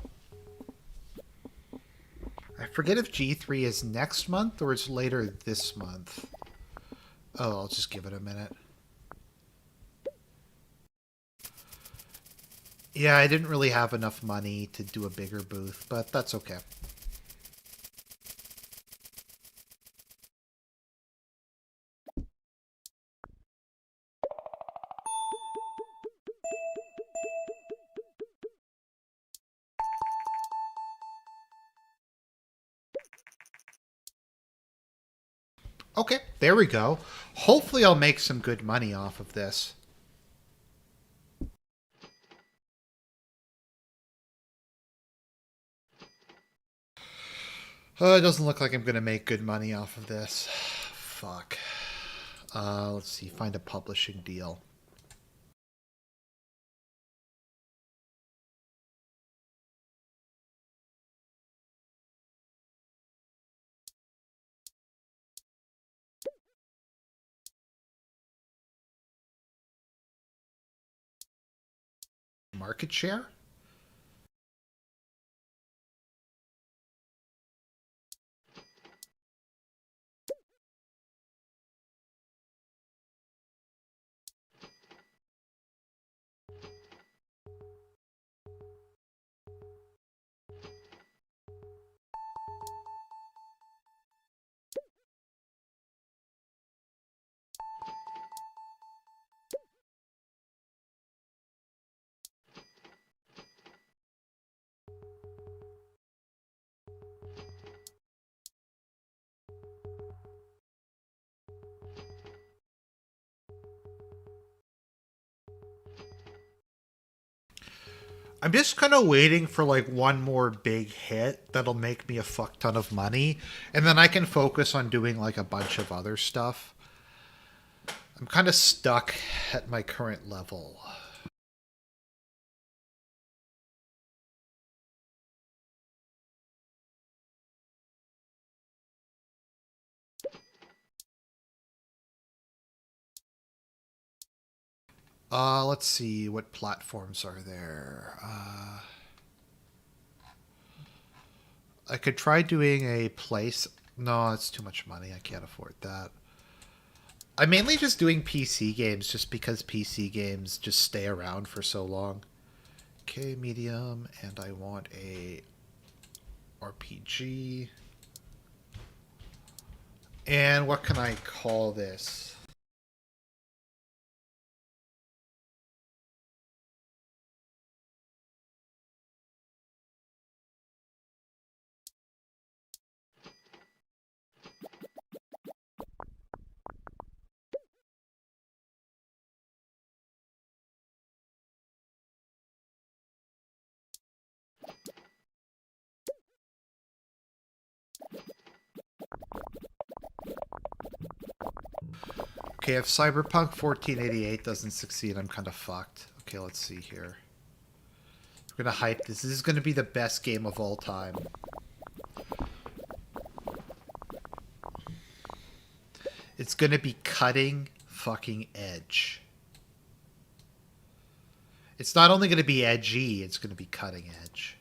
I forget if G3 is next month or it's later this month. Oh, I'll just give it a minute. Yeah, I didn't really have enough money to do a bigger booth, but that's okay. Okay, there we go. Hopefully I'll make some good money off of this. It doesn't look like I'm going to make good money off of this. Fuck. Let's see. Find a publishing deal. Market share? I'm just kind of waiting for like one more big hit that'll make me a fuck ton of money, and then I can focus on doing like a bunch of other stuff. I'm kind of stuck at my current level. Let's see, what platforms are there? I could try doing a place. No, it's too much money. I can't afford that. I'm mainly just doing PC games just because PC games just stay around for so long. Okay, medium, and I want a RPG. And what can I call this? Okay, if Cyberpunk 1488 doesn't succeed, I'm kind of fucked. Okay, let's see here. We're gonna hype this. This is gonna be the best game of all time. It's gonna be cutting fucking edge. It's not only gonna be edgy, it's gonna be cutting edge.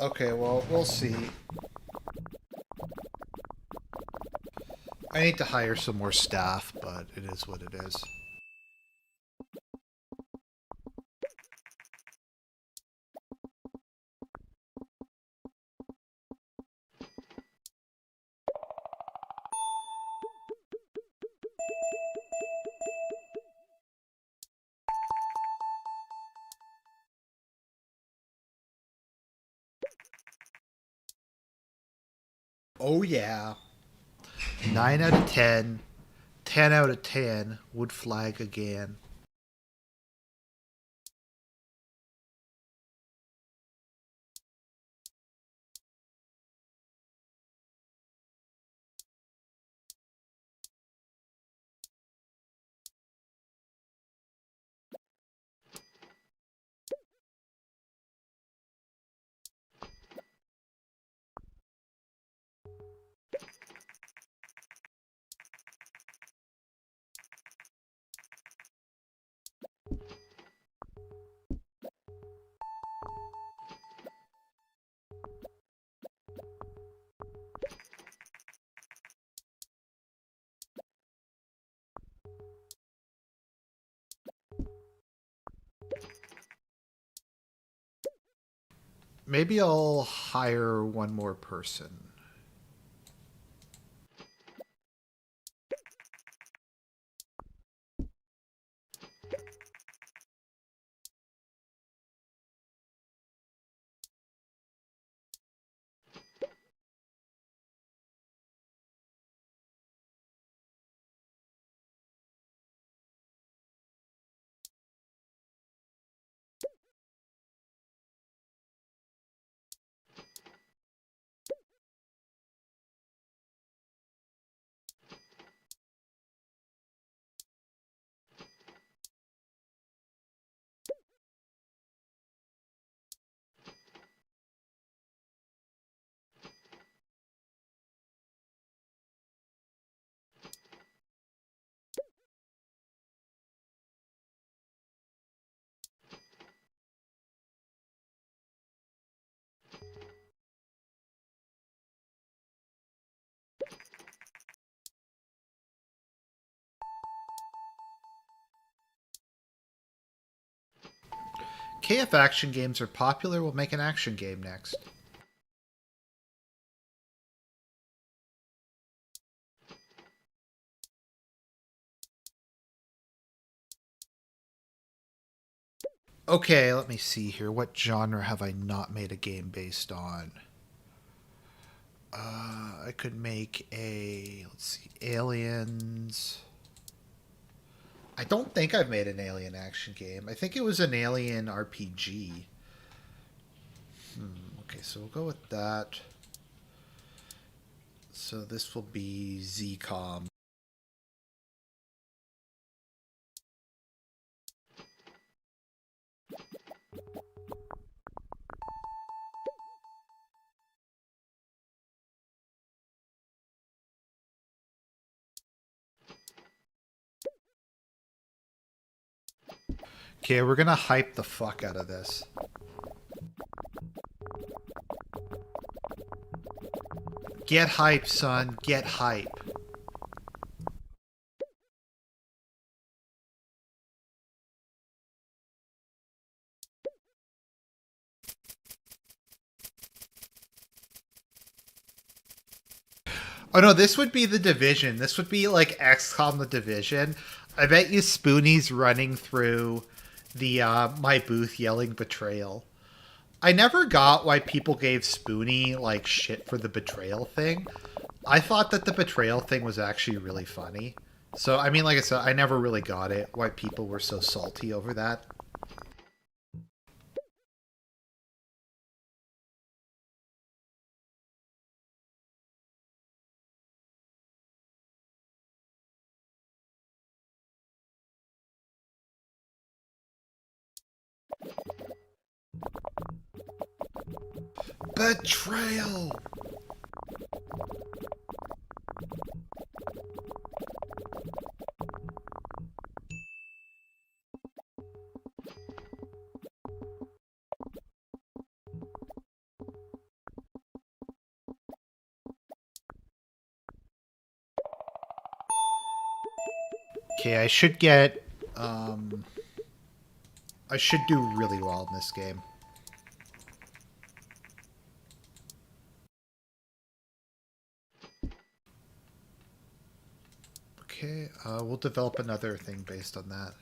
Okay, well, we'll see. I need to hire some more staff, but it is what it is. Oh yeah. 9 out of 10. 10 out of 10 would flag again. Maybe I'll hire one more person. Okay, if action games are popular, we'll make an action game next. Okay, let me see here. What genre have I not made a game based on? I could make a, let's see, Aliens. I don't think I've made an Alien action game. I think it was an Alien RPG. Okay, so we'll go with that. So this will be ZCOM. Okay, we're gonna hype the fuck out of this. Get hype, son. Get hype. Oh no, this would be the Division. This would be like XCOM the Division. I bet you Spoonie's running through the my booth yelling betrayal. I never got why people gave Spoonie like shit for the betrayal thing. I thought that the betrayal thing was actually really funny. So I mean, like I said, I never really got it why people were so salty over that. Betrayal. Okay, I should get I should do really well in this game. Okay, we'll develop another thing based on that.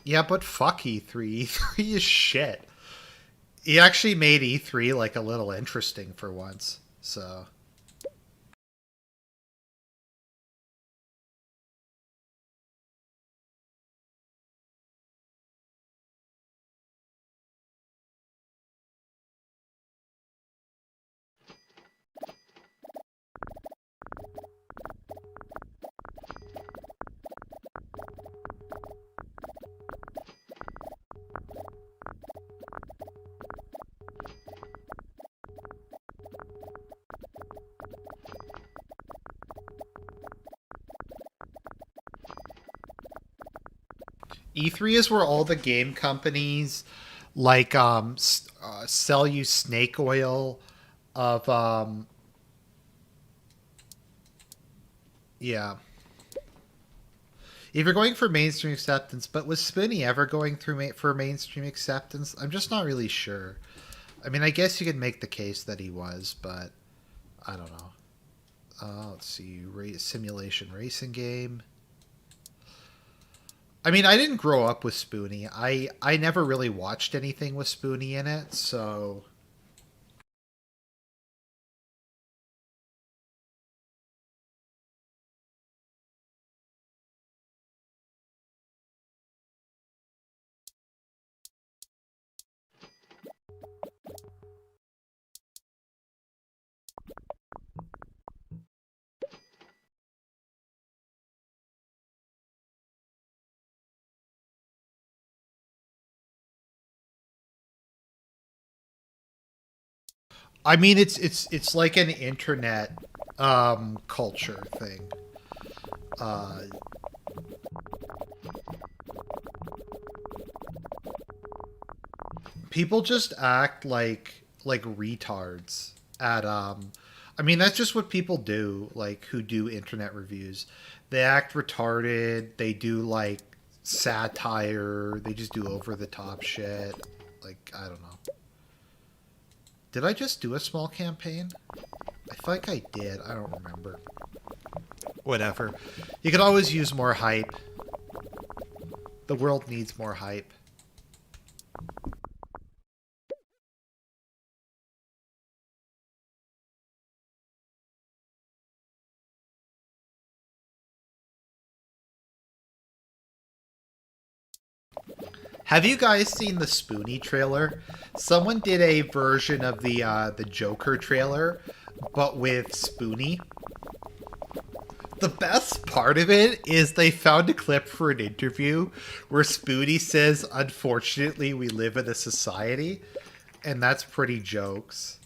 Yeah, but fuck E3. E3 is shit. He actually made E3 like a little interesting for once. So E3 is where all the game companies like sell you snake oil of yeah. If you're going for mainstream acceptance, but was Spinny ever going through for mainstream acceptance? I'm just not really sure. I mean, I guess you could make the case that he was, but I don't know. Let's see, simulation racing game. I mean, I didn't grow up with Spoonie. I never really watched anything with Spoonie in it, so I mean, it's like an internet culture thing. Uh, People just act like retards at I mean, that's just what people do, like who do internet reviews. They act retarded, they do like satire, they just do over the top shit. Like, I don't know. Did I just do a small campaign? I think I did. I don't remember. Whatever. You could always use more hype. The world needs more hype. Have you guys seen the Spoonie trailer? Someone did a version of the Joker trailer, but with Spoonie. The best part of it is they found a clip for an interview where Spoonie says, "Unfortunately, we live in a society," and that's pretty jokes.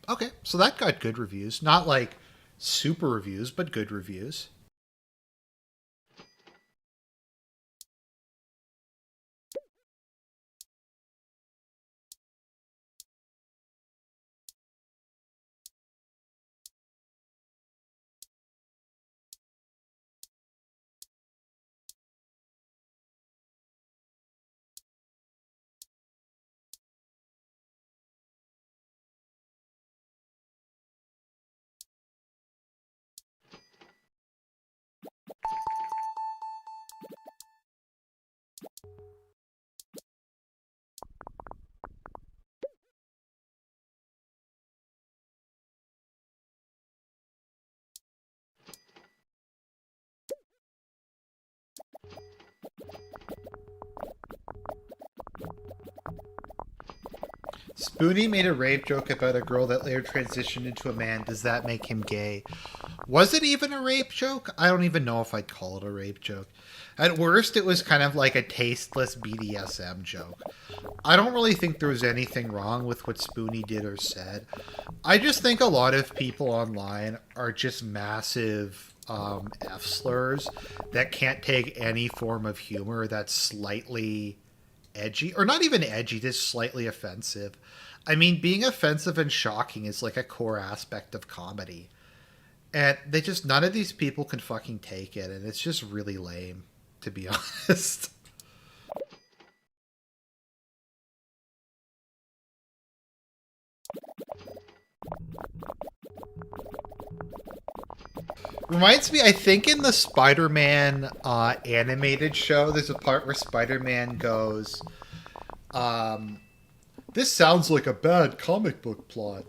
Okay, so that got good reviews. Not like super reviews, but good reviews. Spoonie made a rape joke about a girl that later transitioned into a man. Does that make him gay? Was it even a rape joke? I don't even know if I'd call it a rape joke. At worst, it was kind of like a tasteless BDSM joke. I don't really think there was anything wrong with what Spoonie did or said. I just think a lot of people online are just massive F slurs that can't take any form of humor that's slightly edgy, or not even edgy, just slightly offensive. I mean, being offensive and shocking is like a core aspect of comedy. And they just, none of these people can fucking take it, and it's just really lame, to be honest. Reminds me, I think in the Spider-Man animated show, there's a part where Spider-Man goes, um, "This sounds like a bad comic book plot."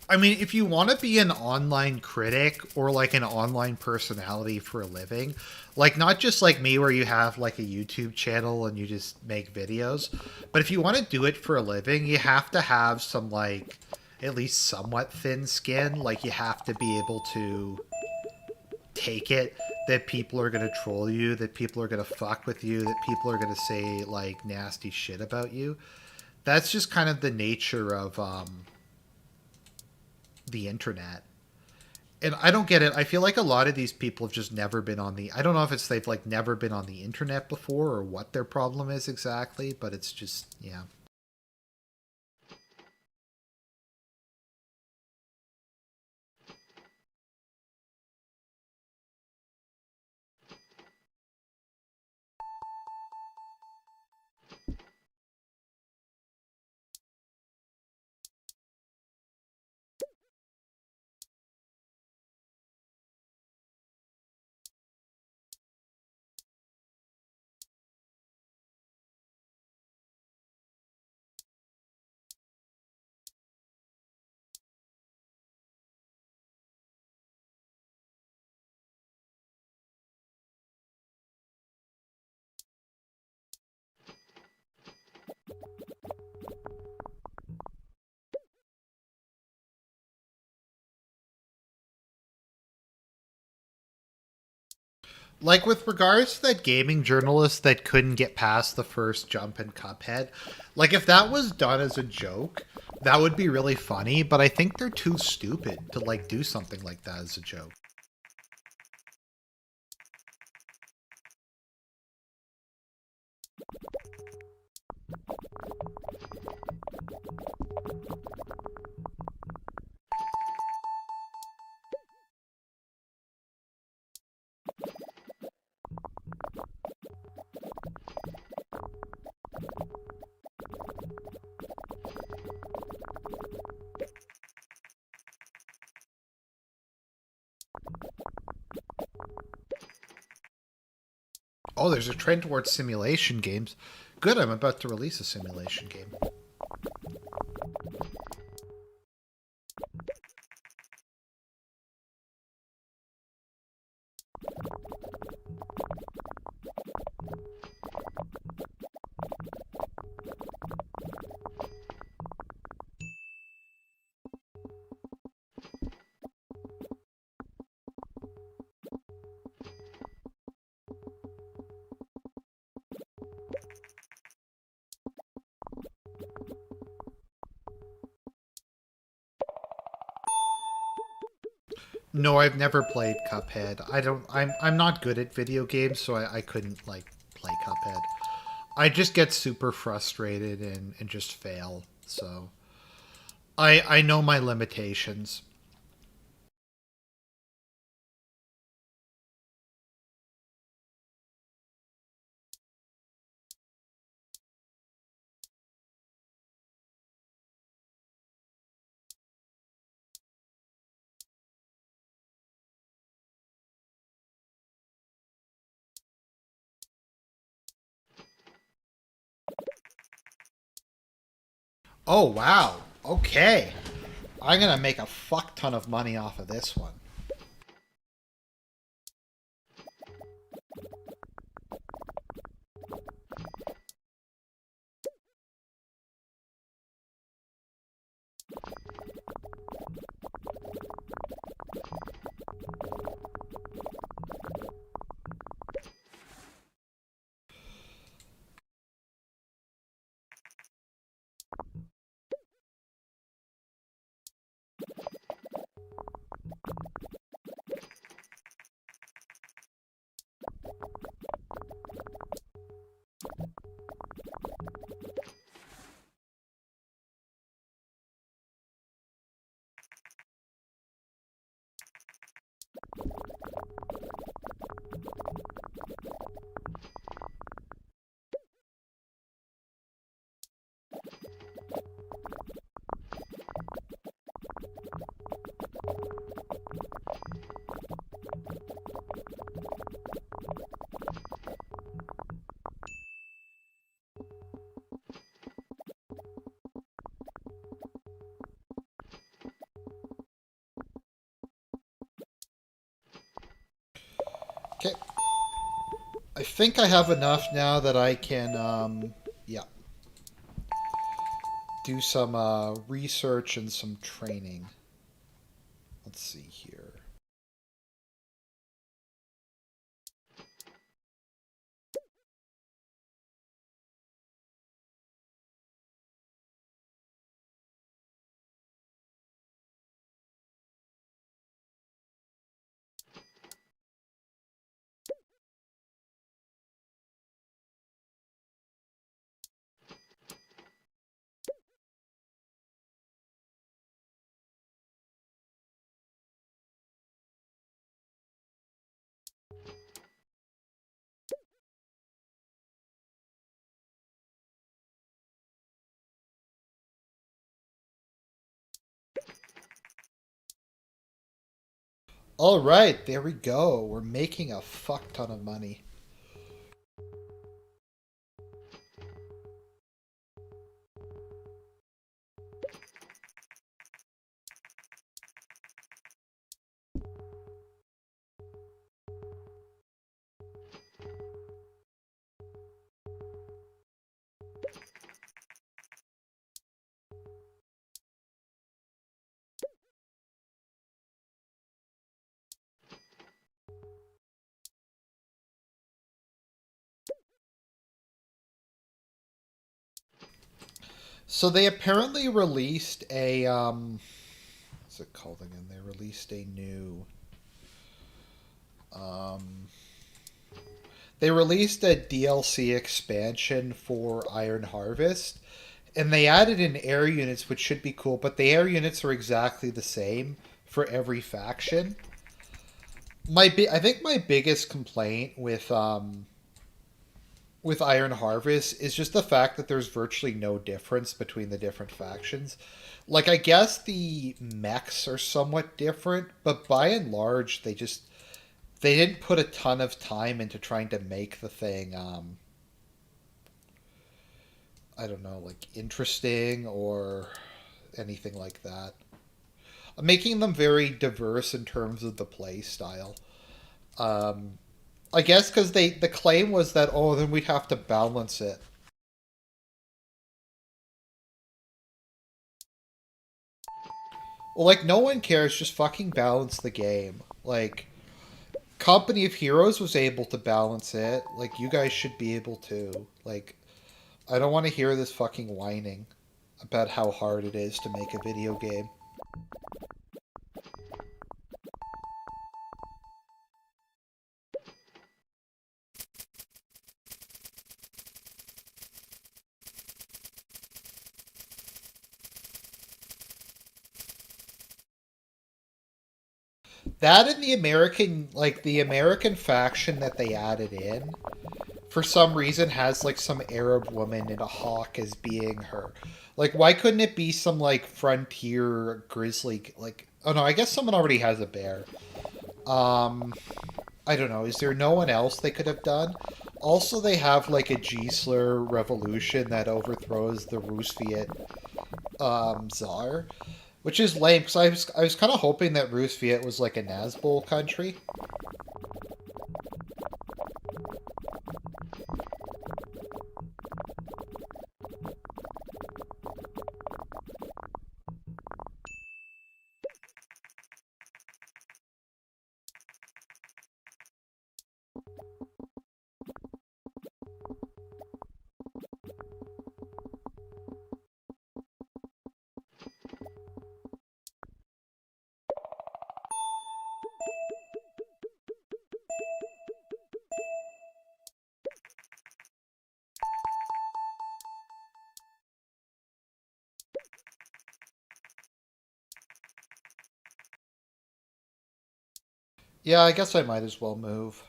I mean, if you want to be an online critic or like an online personality for a living, like not just like me where you have like a YouTube channel and you just make videos, but if you want to do it for a living, you have to have some like at least somewhat thin skin. Like you have to be able to take it that people are going to troll you, that people are going to fuck with you, that people are going to say like nasty shit about you. That's just kind of the nature of the internet. And I don't get it. I feel like a lot of these people have just never been on the. I don't know if it's they've like never been on the internet before or what their problem is exactly, but it's just yeah. Like with regards to that gaming journalist that couldn't get past the first jump in Cuphead, like if that was done as a joke, that would be really funny, but I think they're too stupid to like do something like that as a joke. Oh, there's a trend towards simulation games. Good, I'm about to release a simulation game. No, I've never played Cuphead. I don't. I'm not good at video games, so I couldn't like play Cuphead. I just get super frustrated and just fail. So I know my limitations. Oh wow. Okay. I'm gonna make a fuck ton of money off of this one. I think I have enough now that I can, yeah, do some research and some training. Let's see here. All right, there we go. We're making a fuck ton of money. So they apparently released a what's it called again? They released a new um they released a DLC expansion for Iron Harvest, and they added in air units, which should be cool, but the air units are exactly the same for every faction. I think my biggest complaint with Iron Harvest is just the fact that there's virtually no difference between the different factions. Like, I guess the mechs are somewhat different, but by and large, they didn't put a ton of time into trying to make the thing I don't know, like interesting or anything like that. Making them very diverse in terms of the play style. Um, I guess because the claim was that, oh, then we'd have to balance it. Well, like, no one cares. Just fucking balance the game. Like, Company of Heroes was able to balance it. Like, you guys should be able to. Like, I don't want to hear this fucking whining about how hard it is to make a video game. That and the American faction that they added in, for some reason has like some Arab woman in a hawk as being her. Like, why couldn't it be some like frontier grizzly? Like, oh no, I guess someone already has a bear. Um, I don't know. Is there no one else they could have done? Also, they have like a Gisler revolution that overthrows the Roosevelt Tsar, which is lame because I was kind of hoping that Roosevelt was like a Nazbol country. Yeah, I guess I might as well move.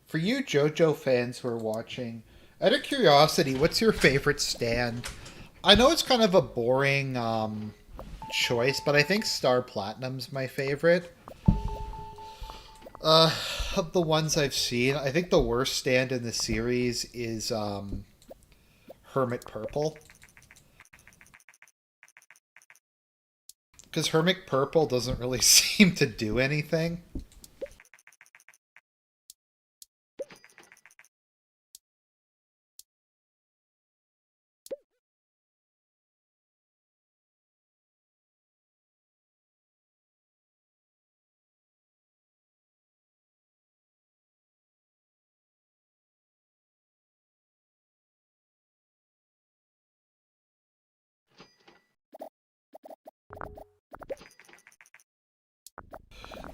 For you JoJo fans who are watching, out of curiosity, what's your favorite stand? I know it's kind of a boring choice, but I think Star Platinum's my favorite. Of the ones I've seen, I think the worst stand in the series is Hermit Purple. Because Hermit Purple doesn't really seem to do anything.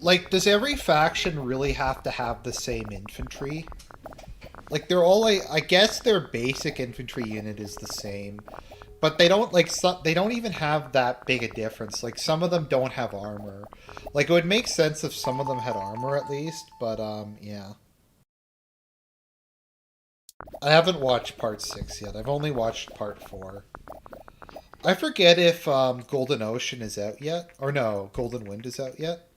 Like, does every faction really have to have the same infantry? Like, they're all like, I guess their basic infantry unit is the same, but they don't like they don't even have that big a difference. Like, some of them don't have armor. Like, it would make sense if some of them had armor at least, but yeah. I haven't watched part 6 yet. I've only watched part 4. I forget if Golden Ocean is out yet, or no, Golden Wind is out yet.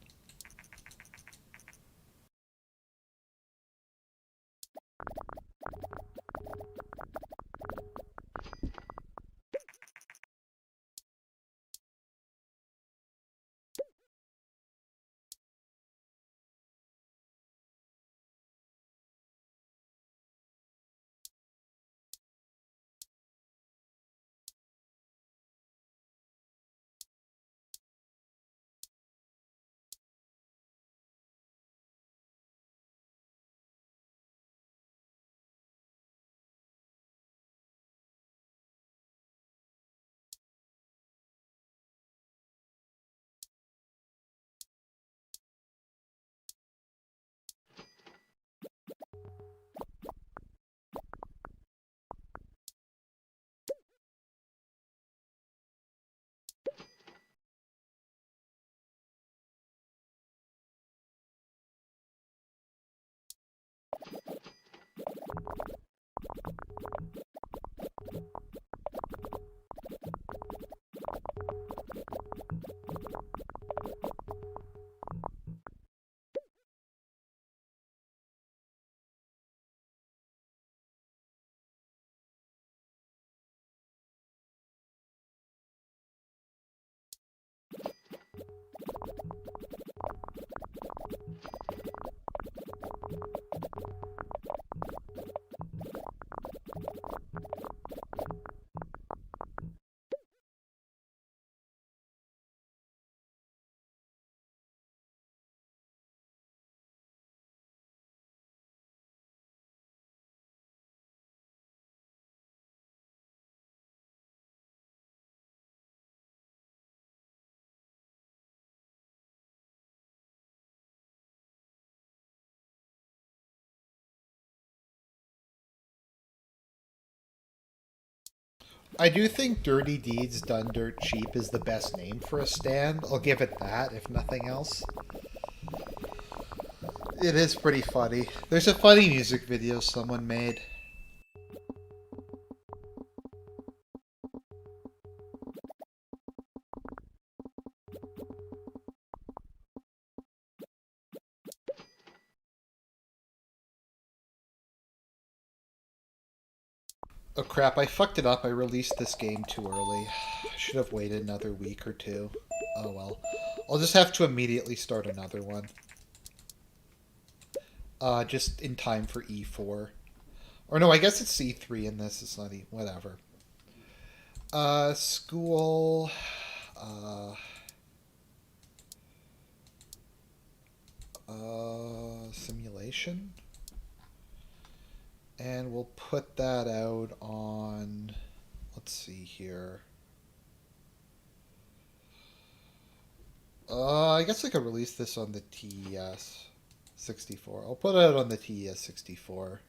I do think Dirty Deeds Done Dirt Cheap is the best name for a stand. I'll give it that, if nothing else. It is pretty funny. There's a funny music video someone made. Oh crap, I fucked it up. I released this game too early. I should have waited another week or two. Oh well. I'll just have to immediately start another one. Just in time for E4. Or no, I guess it's E3 in this. It's not whatever. School. Uh, Simulation. And we'll put that out on, let's see here. I guess I could release this on the TES 64. I'll put it out on the TES 64.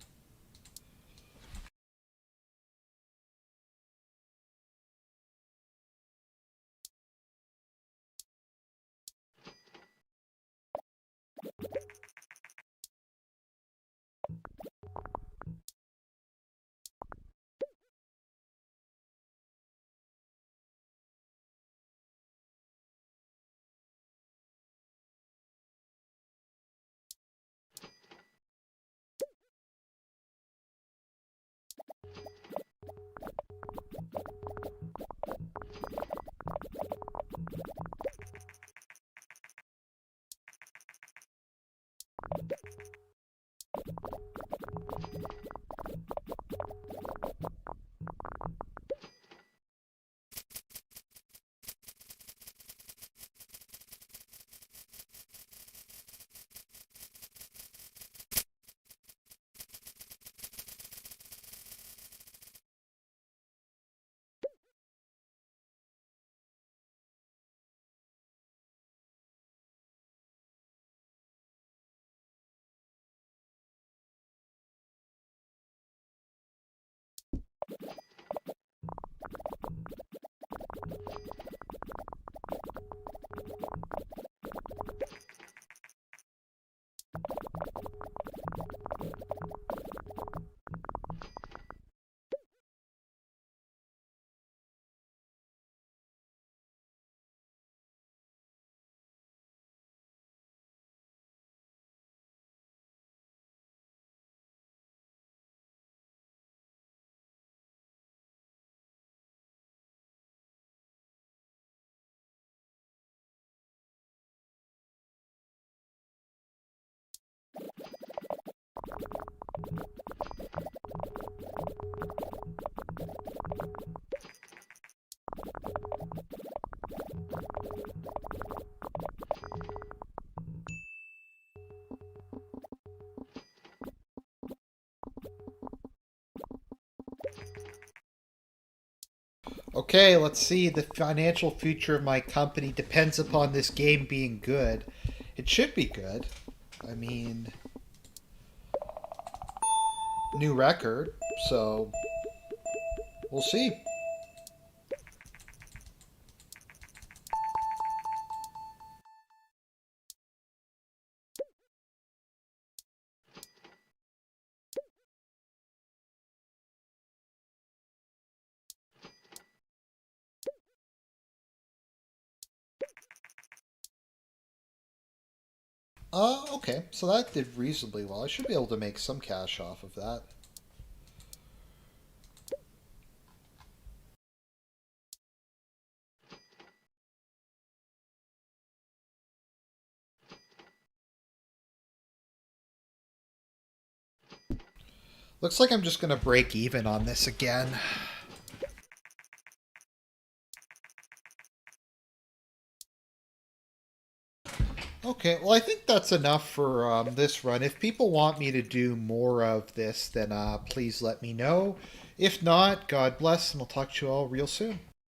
Okay, let's see. The financial future of my company depends upon this game being good. It should be good. I mean, new record, so we'll see. Okay, so that did reasonably well. I should be able to make some cash off of that. Looks like I'm just going to break even on this again. Okay, well, I think that's enough for this run. If people want me to do more of this, then please let me know. If not, God bless, and I'll talk to you all real soon.